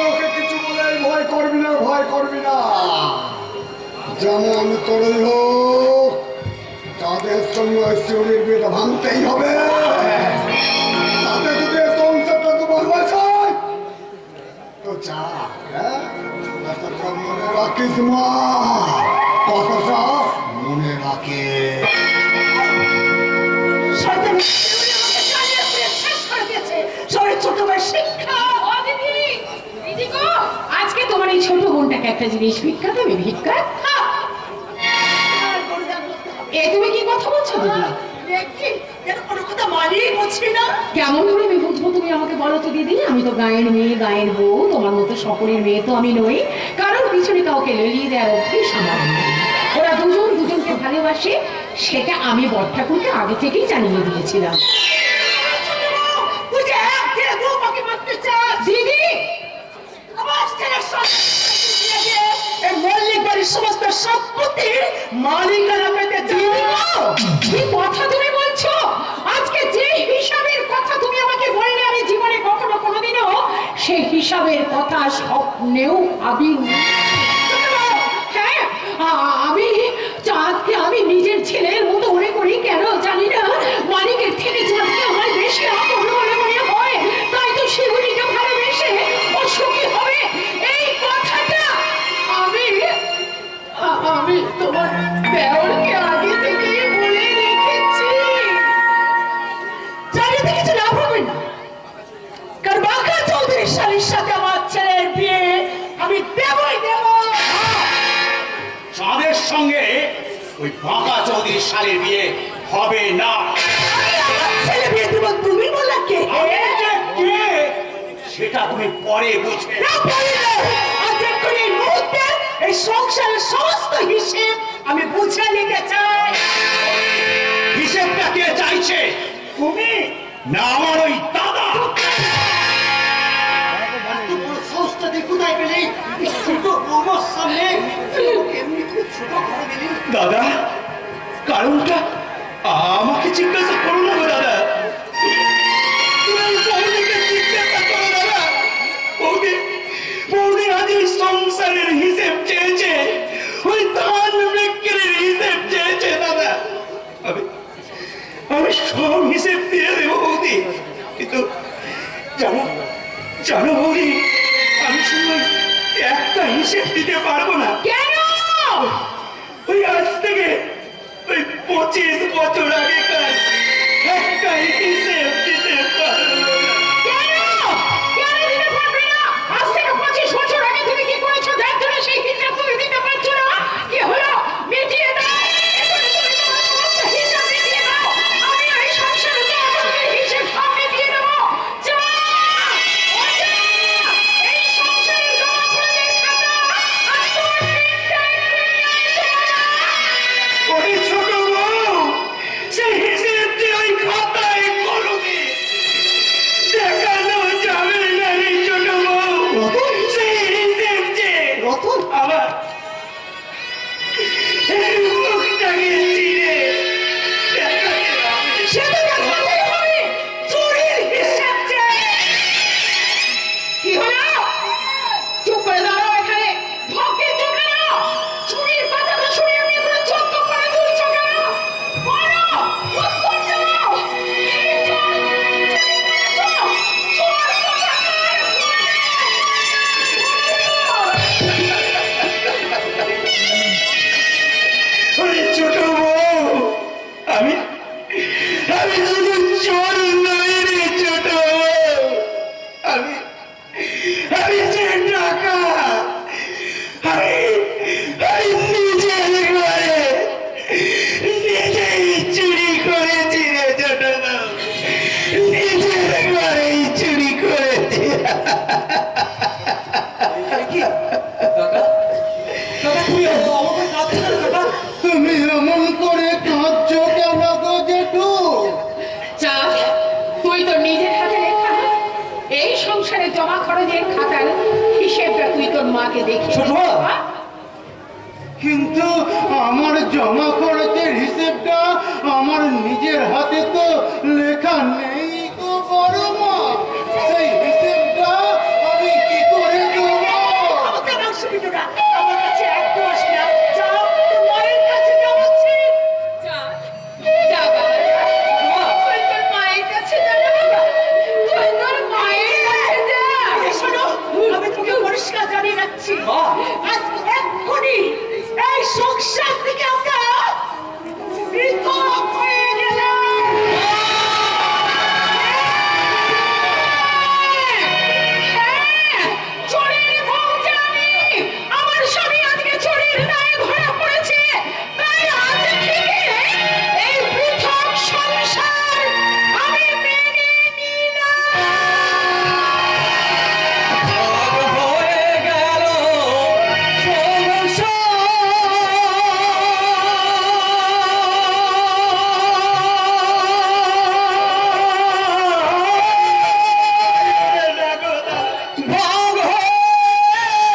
Speaker 7: ওকে কিছু বলে ভয় করবি না, ভয় করবি না। যেমন করেই হোক তাদের সঙ্গে ওই শিউরির বিয়েটা ভাঙতেই হবে। তাতে যদি সংসারটা তোমার হয়েছে চা কথাটা মনে রাখিস মা, কথাটা মনে রাখিস।
Speaker 6: শয়তানি আমাকে জ্বালিয়ে পুড়িয়ে শেষ করে দিয়েছে। সবাই ছোট ভাই শিক্ষা।
Speaker 3: ও দিদি, দিদি গো, আজকে তোমার এই ছোট বোনটাকে একটা জিনিস ভিক্ষা দেবে, ভিক্ষা?
Speaker 6: আর গরুদান করতে হবে।
Speaker 3: এ তুমি কি কথা বলছো দিদি?
Speaker 6: দেখি যেন কোনো কথা মানিয়ে বলছি না।
Speaker 3: কেমন করে আমি বুঝবো, তুমি আমাকে বলো তো দিদি। আমি তো গায়ের মেয়ে, গায়ের বউ, তোমার মতো সকলের মেয়ে তো আমি নই। কারোর পিছনে কাউকে ললিয়ে দেওয়ার অভ্যেস আমার নেই। ওরা দুজন দুজনকে ভালোবাসে, সেটা আমি বড় ঠাকুরকে আগে থেকেই জানিয়ে দিয়েছিলাম।
Speaker 6: তুই যে এক দিয়ে দু পাখি মারতে চাস।
Speaker 3: দিদি,
Speaker 6: আমার ছেলের সঙ্গে দিয়ে দিয়ে এই মল্লিক বাড়ির সমস্ত সম্পত্তির মালিকানা পেতে দিবি না।
Speaker 3: কি কথা তুমি বলছো? আজকে যে হিসাবের কথা তুমি আমাকে বললে, আমি জীবনে কখনো কোনোদিনও সেই হিসাবের কথা স্বপ্নেও ভাবিনি। হ্যাঁ, আমি চাঁদকে আমি নিজের ছেলের মতো মনে করি, কেন জানি না। মালিকের থেকে চাঁদকে আমার বেশি আপন বলে মনে হয়। তাই তো সেগুলিকে ভালোবেসে ও সুখী হবে, এই কথাটা আমি তোমার দেওরকে আগে থেকেই বলে রেখেছি।
Speaker 6: জানিয়ে দেখেছি না হবে না, কারণ বাঁকা চৌধুরী শালীর সাথে আমার ছেলের বিয়ে আমি দেবই দেব।
Speaker 5: চাঁদের সঙ্গে ওই বাঁকা চৌধুরী শালের বিয়ে হবে না।
Speaker 6: আমি আমার ছেলে বিয়ে দেব, তুমি বললে কে?
Speaker 5: আমি যে কে সেটা তুমি পরে বুঝবে।
Speaker 6: না বললে আজ এক্ষুনি এই মুহূর্তে এই সংসারের সমস্ত হিসেব আমি বুঝে নিতে চাই।
Speaker 5: হিসেবটা কে চাইছে? তুমি না আমার ওই দাদা?
Speaker 7: এত বড় সাহসটা দিয়ে কোথায় পেলি? এই ছোট বৌমার সামনে তুই ওকে এমনি করে ছোট করে দিলি?
Speaker 5: দাদা, কারণটা আমাকে জিজ্ঞাসা করো না গো দাদা। তুমি ওই বৌদিকে জিজ্ঞাসা করো দাদা। বৌদি আজ ওই সংসারের হিসেব চেয়েছে, ওই ধান বিক্রির হিসেব চেয়েছে দাদা। আমি সব হিসেব দিয়ে দেবো বৌদি, কিন্তু জানো জানো বৌদি, আমি শুধু ওই একটা হিসেব দিতে পারবো না।
Speaker 3: কেন?
Speaker 5: ওই আজ থেকে ওই 25 বছর আগেকার একটা হিসেব দিতে পারবো না।
Speaker 3: কেন? কেন দিতে পারবে না? আজ থেকে 25 বছর আগে তুমি কি করেছো, যার জন্য সেই হিসাব তুমি দিতে পারছো না? কি হলো? মিটিয়ে দাও। এখনই তুমি তোমার সমস্ত হিসাব মিটিয়ে দাও। আমি এই সংসারে তোমাদের হিসেব সব মিটিয়ে দেবো। যা! ও যা! এই সংসারে জমা খরচের খাতা আর তোর পিঠটায়
Speaker 5: ওই ছোট বউ, সেই হিসেব যে ওই খাতায় কলমে দেখানো যাবে না রে ছোট বউ। সেই হিসেব যে
Speaker 7: রতন,
Speaker 5: আবার এই মুখটাকে চিরে দেখাতে হবে।
Speaker 6: সেটা দেখাতেই হবে। চুরির হিসেব যে।
Speaker 3: কি হলো? চুপ করে দাঁড়াও এখানে। ঢোকে চোখ কেন? চুরির কথাটা শুনে আমি এগুলো চোখ তো করে তুলছো কেন? বলো, উত্তর দাও। কি চোর? চুরি করেছো? চোর কোথাকার?
Speaker 5: ওরে ছোট বউ, আমি আমি শুধু চোর নই রে ছোট বউ, আমি আমি যে টাকা আমি নিজের ঘরে নিজেই চুরি করেছি রে ছোট বউ, নিজের ঘরেই চুরি করেছি।
Speaker 7: তুমি এমন করে কাঁদছো কেন গো জেঠু?
Speaker 3: চাঁদ, তুই তো নিজের হাতে লেখা এই সংসারে জমা খরচের খাতার হিসেবটা তুই তোর মাকে দেখিয়ে
Speaker 5: ছোট মা?
Speaker 3: হ্যাঁ?
Speaker 7: কিন্তু আমার জমা খরচের হিসেবটা আমার নিজের হাতে তো লেখা নেই গো বড় মা। সেই হিসেবটা আমি কি করে দেবো?
Speaker 6: আমাকে নাম শুনিত না। আমার কাছে একদম আসি না। যাও, তোর মায়ের কাছে যাও বলছি।
Speaker 3: চাঁদ, যা বাবা, যা। তুই তোর মায়ের কাছে যা রে বাবা। তুই তোর মায়ের কাছে যা।
Speaker 6: এই শোনো, আমি তোকে যাচ্ছি
Speaker 8: বাহ।
Speaker 6: আজকে এক্ষুনি এই সংসার থেকে আমরা পৃথক হয়ে গেলাম। হ্যাঁ, চোরের বউ যে আমি, আমার স্বামী আজকে চোরের দায়ে ধরা পড়েছে, তাই আজ থেকে এই পৃথক সংসার আমি মেনে নিলাম।
Speaker 1: হয়ে গেল ভাগ হয়ে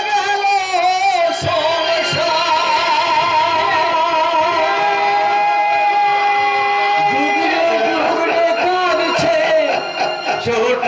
Speaker 1: গেল সংসার। ডুবরে ডুবরে কাঁদছে ছোট